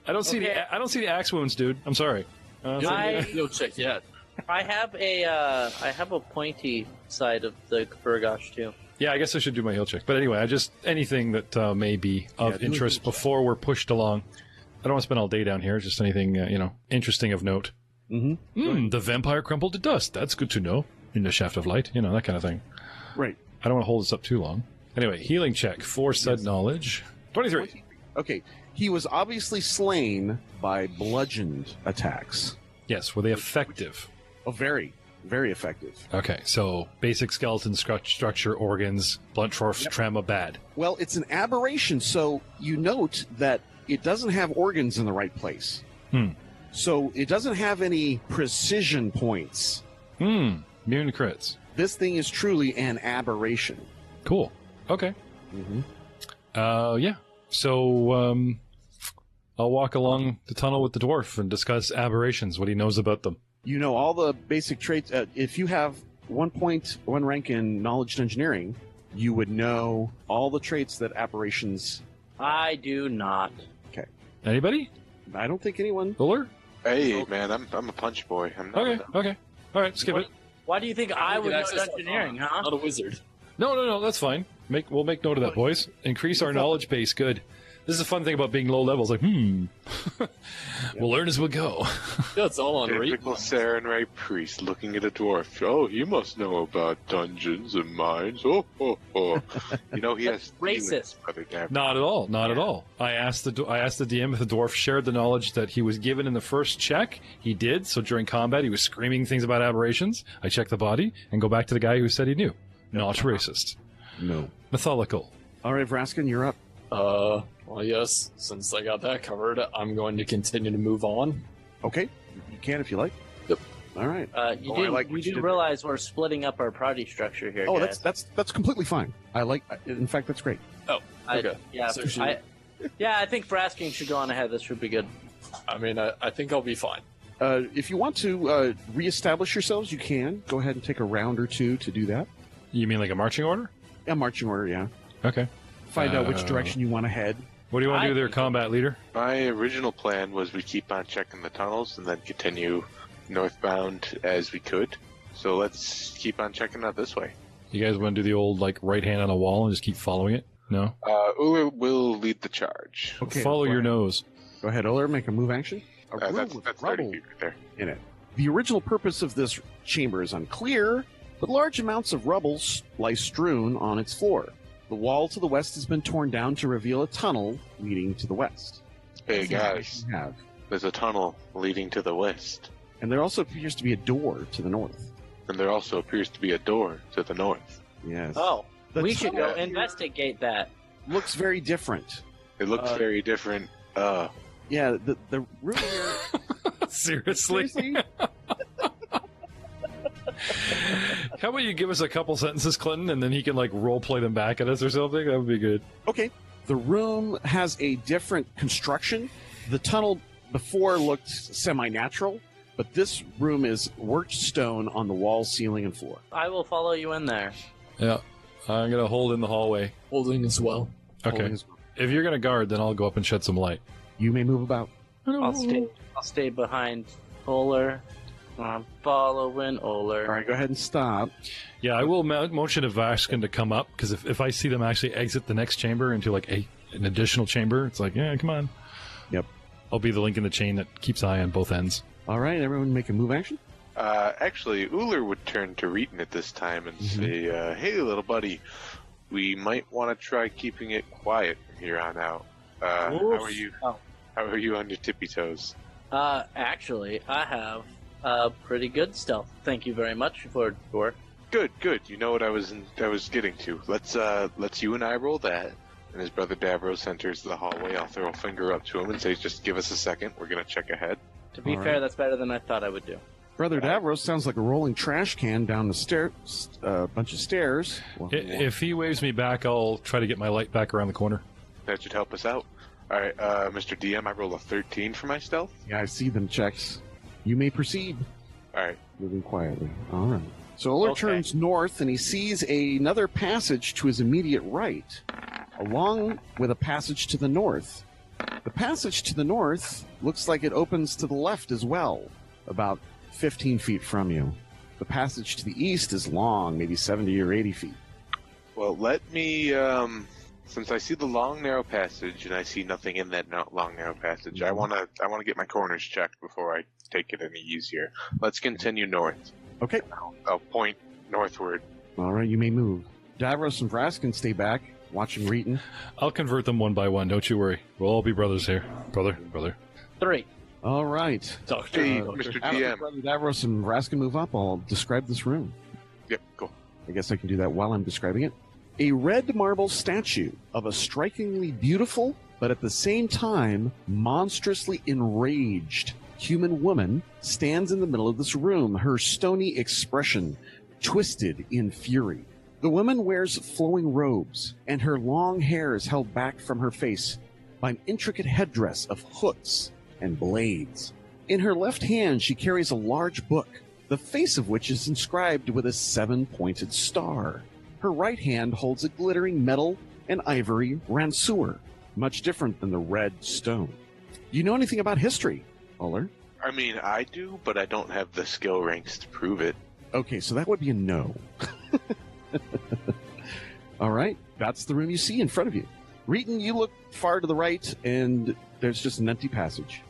[SPEAKER 3] I don't see the axe wounds, dude. I'm sorry.
[SPEAKER 5] You'll check yet.
[SPEAKER 4] I have a pointy side of the Burgosh too.
[SPEAKER 3] Yeah, I guess I should do my heal check. But anyway, anything that may be of interest before we're pushed along. I don't want to spend all day down here. Just anything, interesting of note.
[SPEAKER 1] Mm-hmm.
[SPEAKER 3] The vampire crumbled to dust. That's good to know. In the shaft of light, that kind of thing.
[SPEAKER 1] Right.
[SPEAKER 3] I don't want to hold this up too long. Anyway, healing check for said knowledge. 23.
[SPEAKER 1] Okay. He was obviously slain by bludgeoned attacks.
[SPEAKER 3] Yes, were they effective?
[SPEAKER 1] Oh, very, very effective.
[SPEAKER 3] Okay, so basic skeleton structure, organs, blunt force, trauma, bad.
[SPEAKER 1] Well, it's an aberration, so you note that it doesn't have organs in the right place. So it doesn't have any precision points.
[SPEAKER 3] Immune to crits.
[SPEAKER 1] This thing is truly an aberration.
[SPEAKER 3] Cool. Okay. Yeah. So, I'll walk along the tunnel with the dwarf and discuss aberrations, what he knows about them.
[SPEAKER 1] You know all the basic traits. If you have 1 rank in knowledge engineering, you would know all the traits that aberrations...
[SPEAKER 4] I do not.
[SPEAKER 1] Okay.
[SPEAKER 3] Anybody?
[SPEAKER 1] I don't think anyone...
[SPEAKER 3] Buller?
[SPEAKER 2] Hey, man, I'm a punch boy. I'm not
[SPEAKER 3] Okay. All right, skip it.
[SPEAKER 4] Why do you think I would know engineering, huh?
[SPEAKER 5] Not a wizard.
[SPEAKER 3] No, that's fine. We'll make note of that, boys. Increase our knowledge base. Good. This is a fun thing about being low levels. Like, we'll learn as we go.
[SPEAKER 5] Yeah, it's all on
[SPEAKER 2] Typical Sarenrae priest looking at a dwarf. Oh, he must know about dungeons and mines. Oh. He has
[SPEAKER 4] racist.
[SPEAKER 3] Not at all. Not at all. I asked the DM if the dwarf shared the knowledge that he was given in the first check. He did. So during combat, he was screaming things about aberrations. I checked the body and go back to the guy who said he knew. Not racist.
[SPEAKER 1] No.
[SPEAKER 3] Methodical.
[SPEAKER 1] All right, Vrasken, you're up.
[SPEAKER 5] Well, yes, since I got that covered, I'm going to continue to move on.
[SPEAKER 1] Okay. You can if you like.
[SPEAKER 5] Yep.
[SPEAKER 1] All right.
[SPEAKER 4] You do realize we're splitting up our party structure here, guys.
[SPEAKER 1] That's completely fine. In fact, that's great.
[SPEAKER 5] Oh, okay.
[SPEAKER 4] I think Vrasken should go on ahead. This should be good.
[SPEAKER 5] I mean, I think I'll be fine.
[SPEAKER 1] If you want to reestablish yourselves, you can. Go ahead and take a round or two to do that.
[SPEAKER 3] You mean like a marching order?
[SPEAKER 1] A marching order, yeah.
[SPEAKER 3] Okay.
[SPEAKER 1] Find out which direction you want to head.
[SPEAKER 3] What do you want to do there, combat leader?
[SPEAKER 2] My original plan was we keep on checking the tunnels and then continue northbound as we could. So let's keep on checking out this way.
[SPEAKER 3] You guys want to do the old, right hand on a wall and just keep following it? No?
[SPEAKER 2] Uller will lead the charge.
[SPEAKER 1] Okay,
[SPEAKER 3] Follow your nose.
[SPEAKER 1] Go ahead, Uller. Make a move action. a room
[SPEAKER 2] That's
[SPEAKER 1] with
[SPEAKER 2] 30
[SPEAKER 1] rubble
[SPEAKER 2] feet right there.
[SPEAKER 1] in it. The original purpose of this chamber is unclear, but large amounts of rubble lie strewn on its floor. The wall to the west has been torn down to reveal a tunnel leading to the west.
[SPEAKER 2] Hey
[SPEAKER 1] That's the
[SPEAKER 2] guys,
[SPEAKER 1] information we have.
[SPEAKER 2] there's a tunnel leading to the west,
[SPEAKER 1] And there also appears to be a door to the north.
[SPEAKER 2] and there also appears to be a door to the north.
[SPEAKER 1] Yes.
[SPEAKER 4] Oh,
[SPEAKER 1] The
[SPEAKER 4] we should go
[SPEAKER 1] tunnel here
[SPEAKER 4] investigate that.
[SPEAKER 1] looks very different.
[SPEAKER 2] It looks very different.
[SPEAKER 1] Yeah, the room here.
[SPEAKER 3] Seriously?
[SPEAKER 1] Seriously?
[SPEAKER 3] How about you give us a couple sentences, Clinton, and then he can like role play them back at us or something? That would be good.
[SPEAKER 1] Okay. The room has a different construction. The tunnel before looked semi-natural, but this room is worked stone on the wall, ceiling, and floor.
[SPEAKER 4] I will follow you in there.
[SPEAKER 3] Yeah. I'm gonna hold in the hallway.
[SPEAKER 5] Holding as well.
[SPEAKER 3] Okay.
[SPEAKER 1] Holding his-
[SPEAKER 3] If you're gonna guard, then I'll go up and shed some light.
[SPEAKER 1] You may move about.
[SPEAKER 4] I'll stay behind Oler. I'm following Oler.
[SPEAKER 1] All right, go ahead and stop.
[SPEAKER 3] Yeah, I will motion to Vrasken to come up, because if I see them actually exit the next chamber into like an additional chamber, it's like, yeah, come on.
[SPEAKER 1] Yep.
[SPEAKER 3] I'll be the link in the chain that keeps eye on both ends.
[SPEAKER 1] All right, everyone make a move action.
[SPEAKER 2] Actually, Uller would turn to Reetin at this time and say, "Hey, little buddy, we might want to try keeping it quiet from here on out. How are you?
[SPEAKER 4] Oh.
[SPEAKER 2] How are you on your tippy toes?"
[SPEAKER 4] Actually, I have pretty good stealth. Thank you very much for work.
[SPEAKER 2] Good, good. You know what I was getting to. Let's you and I roll that. And his brother Davros enters the hallway. I'll throw a finger up to him and say, "Just give us a second. We're gonna check ahead."
[SPEAKER 4] To be
[SPEAKER 1] All
[SPEAKER 4] fair,
[SPEAKER 1] right.
[SPEAKER 4] that's better than I thought I would do.
[SPEAKER 1] Brother Davros sounds like a rolling trash can down the stairs, bunch of stairs.
[SPEAKER 3] If he waves me back, I'll try to get my light back around the corner.
[SPEAKER 2] That should help us out. All right, Mr. DM, I rolled a 13 for my stealth.
[SPEAKER 1] Yeah, I see them checks. You may proceed.
[SPEAKER 2] All right.
[SPEAKER 1] Moving quietly. All right. So Oler
[SPEAKER 4] Okay.
[SPEAKER 1] turns north and he sees another passage to his immediate right, along with a passage to the north. The passage to the north looks like it opens to the left as well, about 15 feet from you. The passage to the east is long, maybe 70 or 80 feet.
[SPEAKER 2] Well, let me. Since I see the long narrow passage and I see nothing in that long narrow passage, I wanna get my corners checked before I take it any easier. Let's continue north.
[SPEAKER 1] Okay.
[SPEAKER 2] I'll point northward.
[SPEAKER 1] All right, you may move. Davros and Vrasken stay back, watching Reetin.
[SPEAKER 3] I'll convert them one by one, don't you worry. We'll all be brothers here. Brother.
[SPEAKER 4] 3.
[SPEAKER 1] All right.
[SPEAKER 5] Doctor.
[SPEAKER 2] Hey,
[SPEAKER 5] Doctor.
[SPEAKER 2] Mr.
[SPEAKER 1] After
[SPEAKER 2] DM.
[SPEAKER 1] Brother Davros and Vrasken move up, I'll describe this room.
[SPEAKER 2] Yep, go.
[SPEAKER 1] I guess I can do that while I'm describing it. A red marble statue of a strikingly beautiful, but at the same time monstrously enraged human woman stands in the middle of this room, her stony expression twisted in fury. The woman wears flowing robes, and her long hair is held back from her face by an intricate headdress of hooks and blades. In her left hand, she carries a large book, the face of which is inscribed with a 7-pointed star. Her right hand holds a glittering metal and ivory ranseur, much different than the red stone. You know anything about history, Oler?
[SPEAKER 2] I mean, I do, but I don't have the skill ranks to prove it.
[SPEAKER 1] Okay, so that would be a no. All right, that's the room you see in front of you. Reetin, you look far to the right, and there's just an empty passage.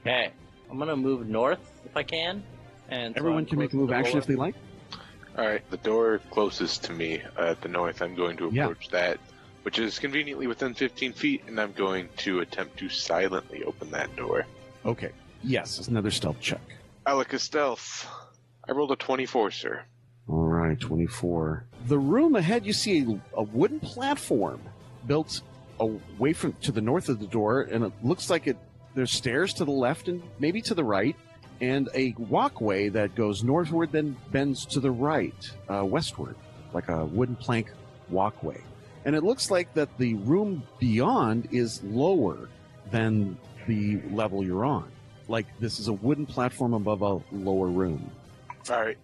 [SPEAKER 4] Okay. I'm gonna move north if I can. And so
[SPEAKER 1] Everyone
[SPEAKER 4] I'm
[SPEAKER 1] can make a
[SPEAKER 4] close
[SPEAKER 1] move
[SPEAKER 4] to the
[SPEAKER 1] action
[SPEAKER 4] roller.
[SPEAKER 1] if they like.
[SPEAKER 2] All right, the door closest to me at the north, I'm going to
[SPEAKER 1] Yeah.
[SPEAKER 2] approach that, which is conveniently within 15 feet, and I'm going to attempt to silently open that door.
[SPEAKER 1] Okay, yes, it's another stealth check.
[SPEAKER 2] Alec stealth. I rolled a 24, sir.
[SPEAKER 1] All right, 24. The room ahead, you see a wooden platform built away from to the north of the door, and it looks like there's stairs to the left and maybe to the right, and a walkway that goes northward, then bends to the right, westward, like a wooden plank walkway. And it looks like that the room beyond is lower than the level you're on. Like this is a wooden platform above a lower room.
[SPEAKER 2] All right,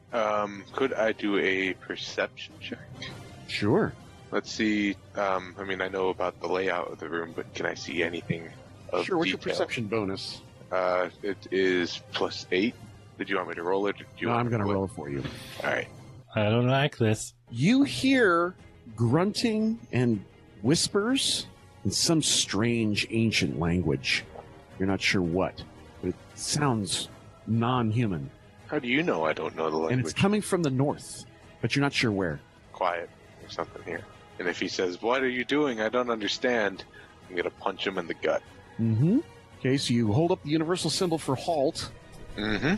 [SPEAKER 2] could I do a perception check?
[SPEAKER 1] Sure.
[SPEAKER 2] Let's see. I mean, I know about the layout of the room, but can I see anything of
[SPEAKER 1] Sure, what's your
[SPEAKER 2] detail?
[SPEAKER 1] perception bonus?
[SPEAKER 2] It is +8. Did you want me to roll it? Or do you
[SPEAKER 1] No,
[SPEAKER 2] want
[SPEAKER 1] I'm
[SPEAKER 2] me
[SPEAKER 1] going to
[SPEAKER 2] to
[SPEAKER 1] roll it for you.
[SPEAKER 2] All right.
[SPEAKER 3] I don't like this.
[SPEAKER 1] You hear grunting and whispers in some strange ancient language. You're not sure what, but it sounds non-human.
[SPEAKER 2] How do you know I don't know the language?
[SPEAKER 1] And it's coming from the north, but you're not sure where.
[SPEAKER 2] Quiet. There's something here. And if he says, "What are you doing? I don't understand," I'm going to punch him in the gut.
[SPEAKER 1] Mm-hmm. Okay, so you hold up the universal symbol for halt.
[SPEAKER 2] Mm-hmm.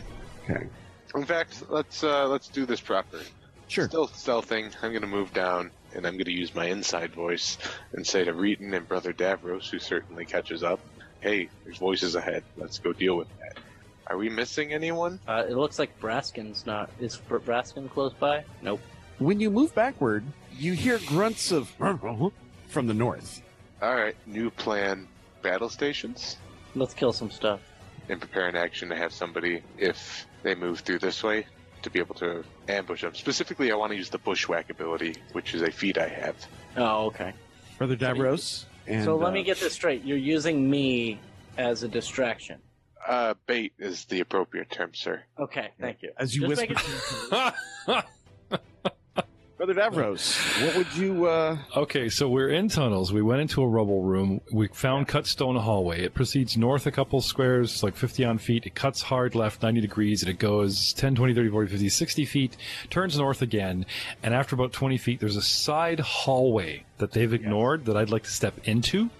[SPEAKER 1] Okay.
[SPEAKER 2] In fact, let's do this proper.
[SPEAKER 1] Sure.
[SPEAKER 2] Still stealthing. I'm going to move down, and I'm going to use my inside voice and say to Reetin and Brother Davros, who certainly catches up, "Hey, there's voices ahead. Let's go deal with that." Are we missing anyone?
[SPEAKER 4] It looks like Vrasken's not. Is Vrasken close by? Nope.
[SPEAKER 1] When you move backward, you hear grunts of from the north.
[SPEAKER 2] All right, new plan. Battle stations?
[SPEAKER 4] Let's kill some stuff.
[SPEAKER 2] And prepare an action to have somebody, if they move through this way, to be able to ambush them. Specifically, I want to use the bushwhack ability, which is a feat I have.
[SPEAKER 4] Oh, okay.
[SPEAKER 1] Brother Davros. And,
[SPEAKER 4] so let me get this straight. You're using me as a distraction.
[SPEAKER 2] Bait is the appropriate term, sir.
[SPEAKER 4] Okay, thank you.
[SPEAKER 1] As you
[SPEAKER 4] Just
[SPEAKER 1] whisper. Brother Davros, what would you...
[SPEAKER 3] Okay, so we're in tunnels. We went into a rubble room. We found cut stone hallway. It proceeds north a couple squares, like 50 on feet. It cuts hard left 90 degrees, and it goes 10, 20, 30, 40, 50, 60 feet, turns north again, and after about 20 feet, there's a side hallway that they've ignored that I'd like to step into.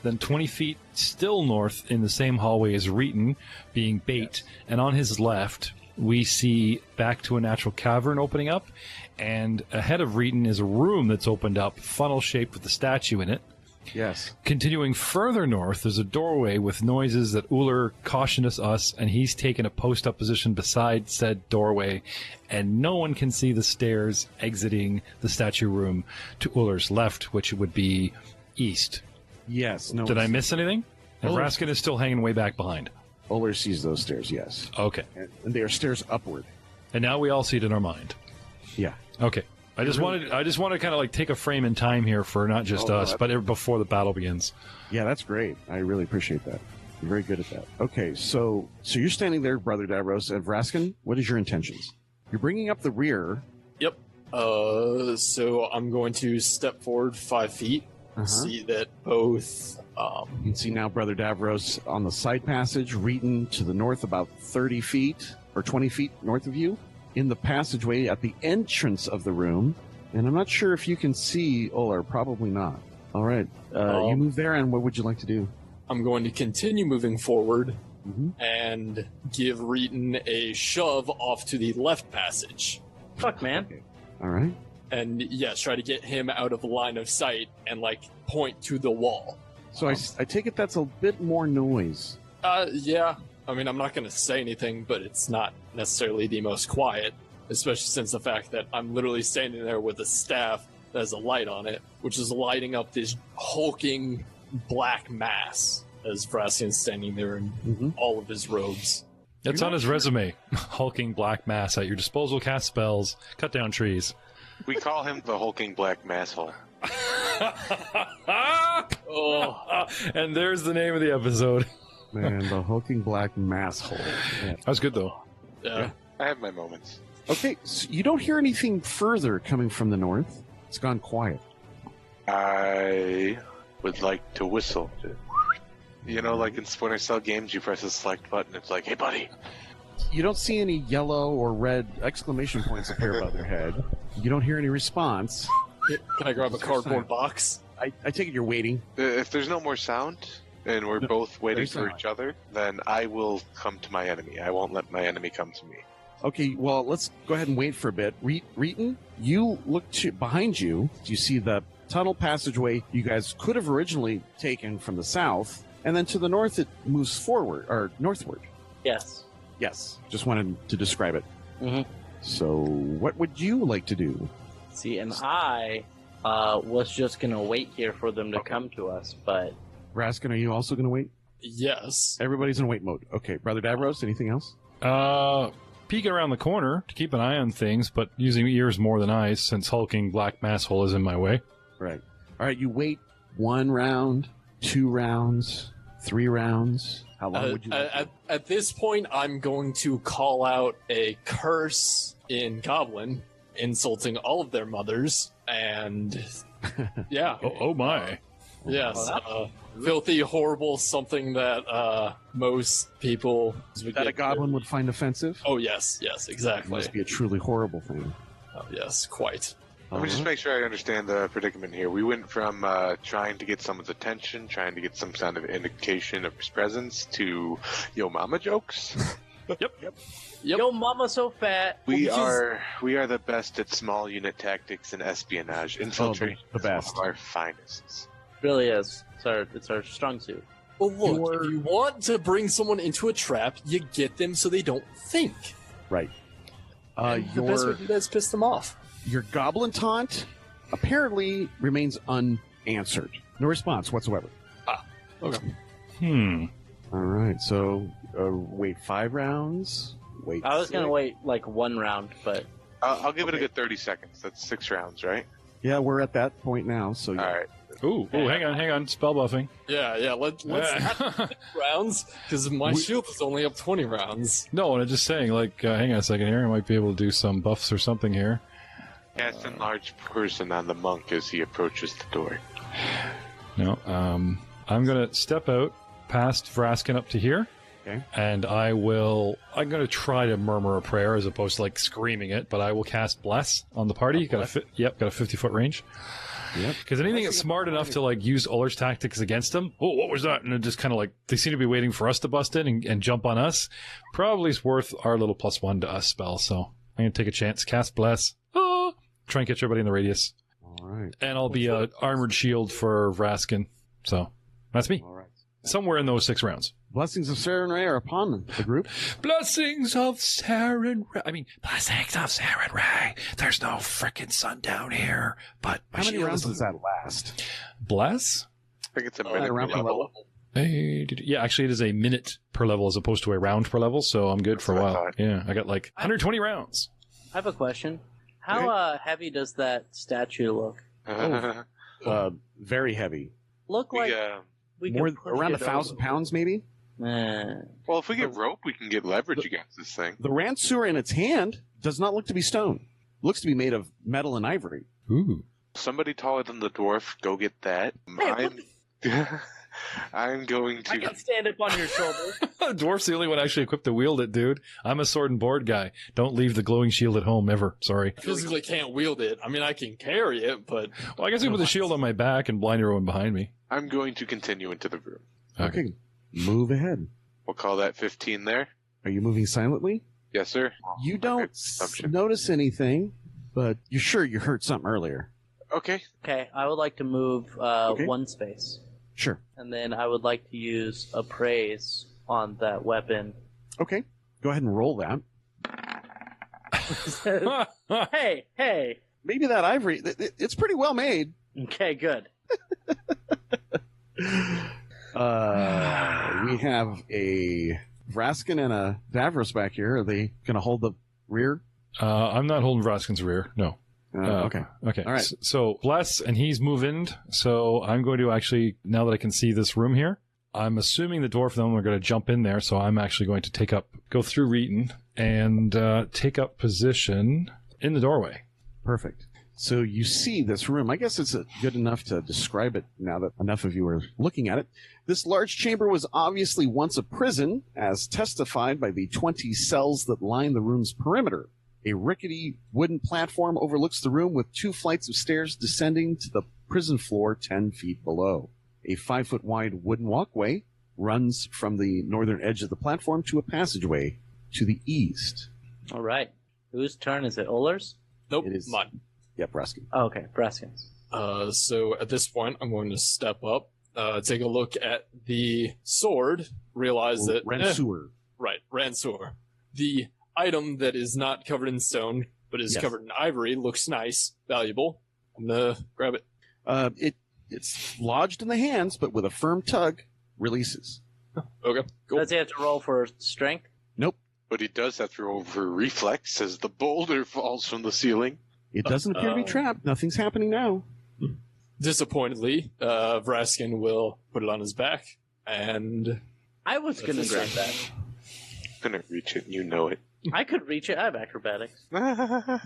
[SPEAKER 3] Then 20 feet still north in the same hallway is Reetin being bait, and on his left, we see back to a natural cavern opening up, and ahead of Reetin is a room that's opened up, funnel-shaped with a statue in it.
[SPEAKER 1] Yes.
[SPEAKER 3] Continuing further north, there's a doorway with noises that Uller cautioned us, and he's taken a post-up position beside said doorway, and no one can see the stairs exiting the statue room to Uller's left, which would be east.
[SPEAKER 1] Yes. No.
[SPEAKER 3] Did I miss anything? And
[SPEAKER 1] Uller-
[SPEAKER 3] Vrasken is still hanging way back behind.
[SPEAKER 1] Uller sees those stairs, yes.
[SPEAKER 3] Okay.
[SPEAKER 1] And they are stairs upward.
[SPEAKER 3] And now we all see it in our mind.
[SPEAKER 1] Yeah.
[SPEAKER 3] Okay. I just wanted to kind of like take a frame in time here for not just us, but before the battle begins.
[SPEAKER 1] Yeah, that's great. I really appreciate that. You're very good at that. Okay, so you're standing there, Brother Davros, and Vrasken, what is your intentions? You're bringing up the rear.
[SPEAKER 5] Yep. So I'm going to step forward 5 feet. See that both.
[SPEAKER 1] You can see now Brother Davros on the side passage, Reetin to the north about 30 feet or 20 feet north of you, in the passageway at the entrance of the room. And I'm not sure if you can see Uller, probably not. All right. You move there, and what would you like to do?
[SPEAKER 5] I'm going to continue moving forward and give Reetin a shove off to the left passage.
[SPEAKER 4] Fuck, man.
[SPEAKER 1] Okay. All right.
[SPEAKER 5] And yes, try to get him out of line of sight and like point to the wall.
[SPEAKER 1] So I take it that's a bit more noise.
[SPEAKER 5] Yeah. I mean, I'm not going to say anything, but it's not necessarily the most quiet, especially since the fact that I'm literally standing there with a staff that has a light on it, which is lighting up this hulking black mass as Vrasken's standing there in all of his robes.
[SPEAKER 3] It's on his resume. Hulking black mass at your disposal, cast spells, cut down trees.
[SPEAKER 2] We call him the hulking black masshole.
[SPEAKER 3] And there's the name of the episode.
[SPEAKER 1] Man, the hulking black masshole. Yeah.
[SPEAKER 3] That was good, though.
[SPEAKER 5] Yeah.
[SPEAKER 2] I have my moments.
[SPEAKER 1] Okay, so you don't hear anything further coming from the north. It's gone quiet.
[SPEAKER 2] I would like to whistle. You know, like in Splinter Cell games, you press a select button, it's like, "Hey, buddy."
[SPEAKER 1] You don't see any yellow or red exclamation points appear above their head. You don't hear any response.
[SPEAKER 5] Can I grab a cardboard box?
[SPEAKER 1] I take it you're waiting.
[SPEAKER 2] If there's no more sound, and we're both waiting
[SPEAKER 1] there's
[SPEAKER 2] for
[SPEAKER 1] not.
[SPEAKER 2] each other, then I will come to my enemy. I won't let my enemy come to me.
[SPEAKER 1] Okay, well, let's go ahead and wait for a bit. Reetin, you look behind you. You see the tunnel passageway you guys could have originally taken from the south, and then to the north it moves forward, or northward.
[SPEAKER 4] Yes.
[SPEAKER 1] Yes, just wanted to describe it.
[SPEAKER 4] Mhm.
[SPEAKER 1] So, what would you like to do?
[SPEAKER 4] See, and I was just going to wait here for them to come to us, but...
[SPEAKER 1] Vrasken, are you also going to wait?
[SPEAKER 5] Yes.
[SPEAKER 1] Everybody's in wait mode. Okay, Brother Davros, anything else?
[SPEAKER 3] Peeking around the corner to keep an eye on things, but using ears more than eyes since hulking black masshole is in my way.
[SPEAKER 1] Right. All right, you wait 1 round, 2 rounds, 3 rounds. How long would you like
[SPEAKER 5] at this point, I'm going to call out a curse in Goblin, insulting all of their mothers, and yeah.
[SPEAKER 3] Oh my.
[SPEAKER 5] Yes, filthy, horrible, something that most people would
[SPEAKER 1] That
[SPEAKER 5] get
[SPEAKER 1] a goblin would find offensive?
[SPEAKER 5] Oh yes,
[SPEAKER 1] It
[SPEAKER 5] exactly.
[SPEAKER 1] must be a truly horrible thing.
[SPEAKER 5] Oh, yes, quite.
[SPEAKER 2] Let me just make sure I understand the predicament here. We went from trying to get someone's attention, trying to get some kind of indication of his presence, to yo mama jokes.
[SPEAKER 5] Yep.
[SPEAKER 4] Yo, mama, so fat.
[SPEAKER 2] We are the best at small unit tactics and espionage. Infiltration
[SPEAKER 1] the best.
[SPEAKER 2] is one of our finest.
[SPEAKER 4] Really is. It's our strong suit.
[SPEAKER 5] Well, look, if you want to bring someone into a trap, you get them so they don't think.
[SPEAKER 1] Right.
[SPEAKER 5] The best way to do that is piss them off.
[SPEAKER 1] Your goblin taunt apparently remains unanswered. No response whatsoever.
[SPEAKER 5] Okay.
[SPEAKER 1] All right, so wait 5 rounds. Wait.
[SPEAKER 4] I was
[SPEAKER 1] 6.
[SPEAKER 4] gonna wait like 1 round, but
[SPEAKER 2] I'll give it a good 30 seconds. That's 6 rounds, right?
[SPEAKER 1] Yeah, we're at that point now. So yeah.
[SPEAKER 2] All right.
[SPEAKER 3] Ooh, hang on. Spell buffing.
[SPEAKER 5] Yeah. Let's not rounds because my shield is only up 20 rounds.
[SPEAKER 3] No, and I'm just saying, like, hang on a second here. I might be able to do some buffs or something here.
[SPEAKER 2] Cast enlarge person on the monk as he approaches the door.
[SPEAKER 3] No, I'm going to step out past Vrasken up to here.
[SPEAKER 1] Okay.
[SPEAKER 3] And I'm going to try to murmur a prayer as opposed to like screaming it, but I will cast Bless on the party. Got a 50-foot range.
[SPEAKER 1] Yep.
[SPEAKER 3] Because anything that's smart enough to like use Uller's tactics against them, oh, what was that? And it just kind of like, they seem to be waiting for us to bust in and jump on us. Probably is worth our little +1 to us spell. So I'm going to take a chance, cast Bless. Try and catch everybody in the radius.
[SPEAKER 1] All right.
[SPEAKER 3] And I'll be a armored shield for Vrasken. So that's me.
[SPEAKER 1] All right.
[SPEAKER 3] Somewhere in those 6 rounds.
[SPEAKER 1] Blessings of Saren Ray are upon the group.
[SPEAKER 3] Blessings of Saren Ray. Blessings of Saren Ray. There's no frickin' sun down here. But
[SPEAKER 1] How many rounds does that last?
[SPEAKER 3] Bless?
[SPEAKER 2] I think it's a minute
[SPEAKER 1] around per level.
[SPEAKER 3] Yeah, actually, it is a minute per level as opposed to a round per level, so I'm good for a while. Yeah, I got like 120 rounds.
[SPEAKER 4] I have a question. How heavy does that statue look?
[SPEAKER 1] Very heavy.
[SPEAKER 4] Look like we
[SPEAKER 1] More
[SPEAKER 4] could push
[SPEAKER 1] around
[SPEAKER 4] it
[SPEAKER 1] 1,000 pounds, maybe.
[SPEAKER 4] over.
[SPEAKER 2] Well, if we get rope, we can get leverage against this thing.
[SPEAKER 1] The ranseur in its hand does not look to be stone. Looks to be made of metal and ivory.
[SPEAKER 3] Ooh.
[SPEAKER 2] Somebody taller than the dwarf, go get that. I'm going
[SPEAKER 4] I
[SPEAKER 2] to.
[SPEAKER 4] can stand up on your shoulder.
[SPEAKER 3] Dwarf's the only one actually equipped to wield it, dude. I'm a sword and board guy. Don't leave the glowing shield at home ever. Sorry.
[SPEAKER 5] I physically can't wield it. I mean, I can carry it, but...
[SPEAKER 3] Well, I guess I put the shield on my back and blind everyone behind me.
[SPEAKER 2] I'm going to continue into the room.
[SPEAKER 1] Okay. Move ahead.
[SPEAKER 2] We'll call that 15 there.
[SPEAKER 1] Are you moving silently?
[SPEAKER 2] Yes, sir.
[SPEAKER 1] You don't notice anything, but you're sure you heard something earlier.
[SPEAKER 2] Okay.
[SPEAKER 4] Okay, I would like to move
[SPEAKER 1] Okay.
[SPEAKER 4] 1 space.
[SPEAKER 1] Sure.
[SPEAKER 4] And then I would like to use appraise on that weapon.
[SPEAKER 1] Okay. Go ahead and roll that.
[SPEAKER 4] Hey!
[SPEAKER 1] Maybe that ivory, it's pretty well made.
[SPEAKER 4] Okay, good.
[SPEAKER 1] We have a Vrasken and a Davros back here. Are they going to hold the rear?
[SPEAKER 3] I'm not holding Vrasken's rear. No.
[SPEAKER 1] Okay.
[SPEAKER 3] Okay.
[SPEAKER 1] All right.
[SPEAKER 3] So Bless, and he's moving. So I'm going to actually, now that I can see this room here, I'm assuming the dwarf and them are going to jump in there. So I'm actually going to go through Reetin and take up position in the doorway.
[SPEAKER 1] Perfect. So you see this room. I guess it's good enough to describe it now that enough of you are looking at it. This large chamber was obviously once a prison, as testified by the 20 cells that line the room's perimeter. A rickety wooden platform overlooks the room with 2 flights of stairs descending to the prison floor 10 feet below. A 5-foot-wide wooden walkway runs from the northern edge of the platform to a passageway to the east.
[SPEAKER 4] All right. Whose turn is it? Uller's?
[SPEAKER 5] Nope,
[SPEAKER 1] It is-
[SPEAKER 5] mine.
[SPEAKER 1] Yep, Vrasken.
[SPEAKER 4] Oh, okay, Vrasken's.
[SPEAKER 5] So at this point, I'm going to step up, take a look at the sword, realize that...
[SPEAKER 1] Ranseur.
[SPEAKER 5] Right, Ranseur. The item that is not covered in stone, but is
[SPEAKER 1] Yes.
[SPEAKER 5] covered in ivory, looks nice, valuable. I'm gonna grab it.
[SPEAKER 1] It's lodged in the hands, but with a firm tug, releases.
[SPEAKER 5] Okay, cool.
[SPEAKER 4] Does he have to roll for strength?
[SPEAKER 1] Nope.
[SPEAKER 2] But he does have to roll for reflex as the boulder falls from the ceiling.
[SPEAKER 1] It doesn't appear to be trapped. Nothing's happening now.
[SPEAKER 5] Disappointedly, Vrasken will put it on his back, and...
[SPEAKER 4] I was going to grab that.
[SPEAKER 2] I'm gonna reach it, you know it.
[SPEAKER 4] I could reach it. I have acrobatics.
[SPEAKER 2] I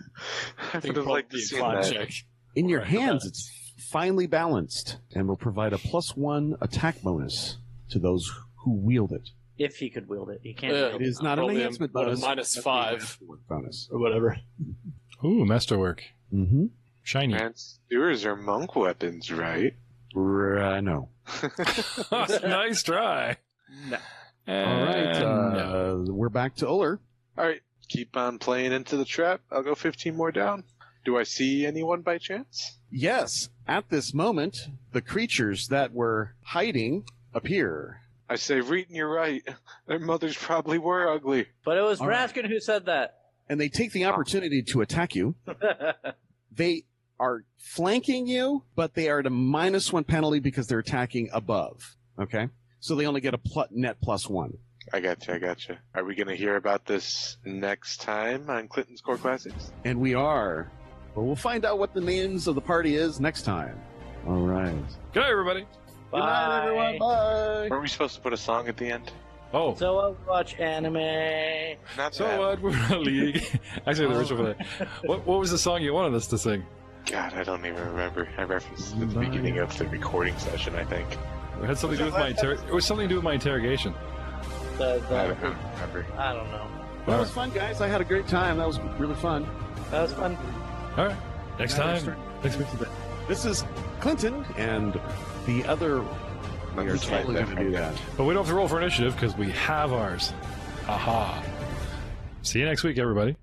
[SPEAKER 5] I think
[SPEAKER 2] would have liked to
[SPEAKER 5] probably
[SPEAKER 2] see
[SPEAKER 5] a climb
[SPEAKER 2] that.
[SPEAKER 5] check.
[SPEAKER 1] In your
[SPEAKER 5] Right,
[SPEAKER 1] hands,
[SPEAKER 5] okay.
[SPEAKER 1] it's finely balanced and will provide a +1 attack bonus to those who wield it.
[SPEAKER 4] If he could wield it, he can't.
[SPEAKER 5] Yeah.
[SPEAKER 1] It is not an
[SPEAKER 5] Probably
[SPEAKER 1] enhancement bonus.
[SPEAKER 5] minus
[SPEAKER 1] but
[SPEAKER 5] five.
[SPEAKER 1] a masterwork bonus.
[SPEAKER 5] or whatever.
[SPEAKER 3] Ooh, masterwork.
[SPEAKER 1] Mm-hmm.
[SPEAKER 3] Shiny.
[SPEAKER 2] And skewers are monk weapons, right?
[SPEAKER 1] No.
[SPEAKER 3] Nice try.
[SPEAKER 4] No.
[SPEAKER 1] All right.
[SPEAKER 3] No.
[SPEAKER 1] We're back to Uller.
[SPEAKER 2] All right, keep on playing into the trap. I'll go 15 more down. Do I see anyone by chance?
[SPEAKER 1] Yes. At this moment, the creatures that were hiding appear.
[SPEAKER 2] I say, Reetin, you're right. Their mothers probably were ugly.
[SPEAKER 4] But it was
[SPEAKER 1] All right.
[SPEAKER 4] Vrasken who said that.
[SPEAKER 1] And they take the opportunity to attack you. They are flanking you, but they are at a -1 penalty because they're attacking above. Okay? So they only get a net +1.
[SPEAKER 2] I gotcha. Are we going to hear about this next time on Clinton's Core Classics?
[SPEAKER 1] And we are. But we'll find out what the names of the party is next time. All right.
[SPEAKER 3] Good night, everybody.
[SPEAKER 1] Good night, everyone. Bye.
[SPEAKER 2] Weren't we supposed to put a song at the end?
[SPEAKER 3] Oh.
[SPEAKER 4] So I watch anime.
[SPEAKER 2] Not
[SPEAKER 3] So
[SPEAKER 2] that.
[SPEAKER 3] what? We're a league. Actually, the original for that. What was the song you wanted us to sing?
[SPEAKER 2] God, I don't even remember. I referenced it at the beginning of the recording session, I think.
[SPEAKER 3] It had something to do with my it was something to do with my interrogation.
[SPEAKER 2] I don't remember.
[SPEAKER 4] I don't know.
[SPEAKER 1] Well, it was fun, guys. I had a great time. That was really fun.
[SPEAKER 4] That was fun.
[SPEAKER 3] All right. Next time. Next week.
[SPEAKER 1] This is Clinton and the other. We are
[SPEAKER 2] Let's fight
[SPEAKER 1] totally
[SPEAKER 2] that
[SPEAKER 1] going to do
[SPEAKER 2] again.
[SPEAKER 1] that.
[SPEAKER 3] But we don't have to roll for initiative because we have ours. Aha. See you next week, everybody.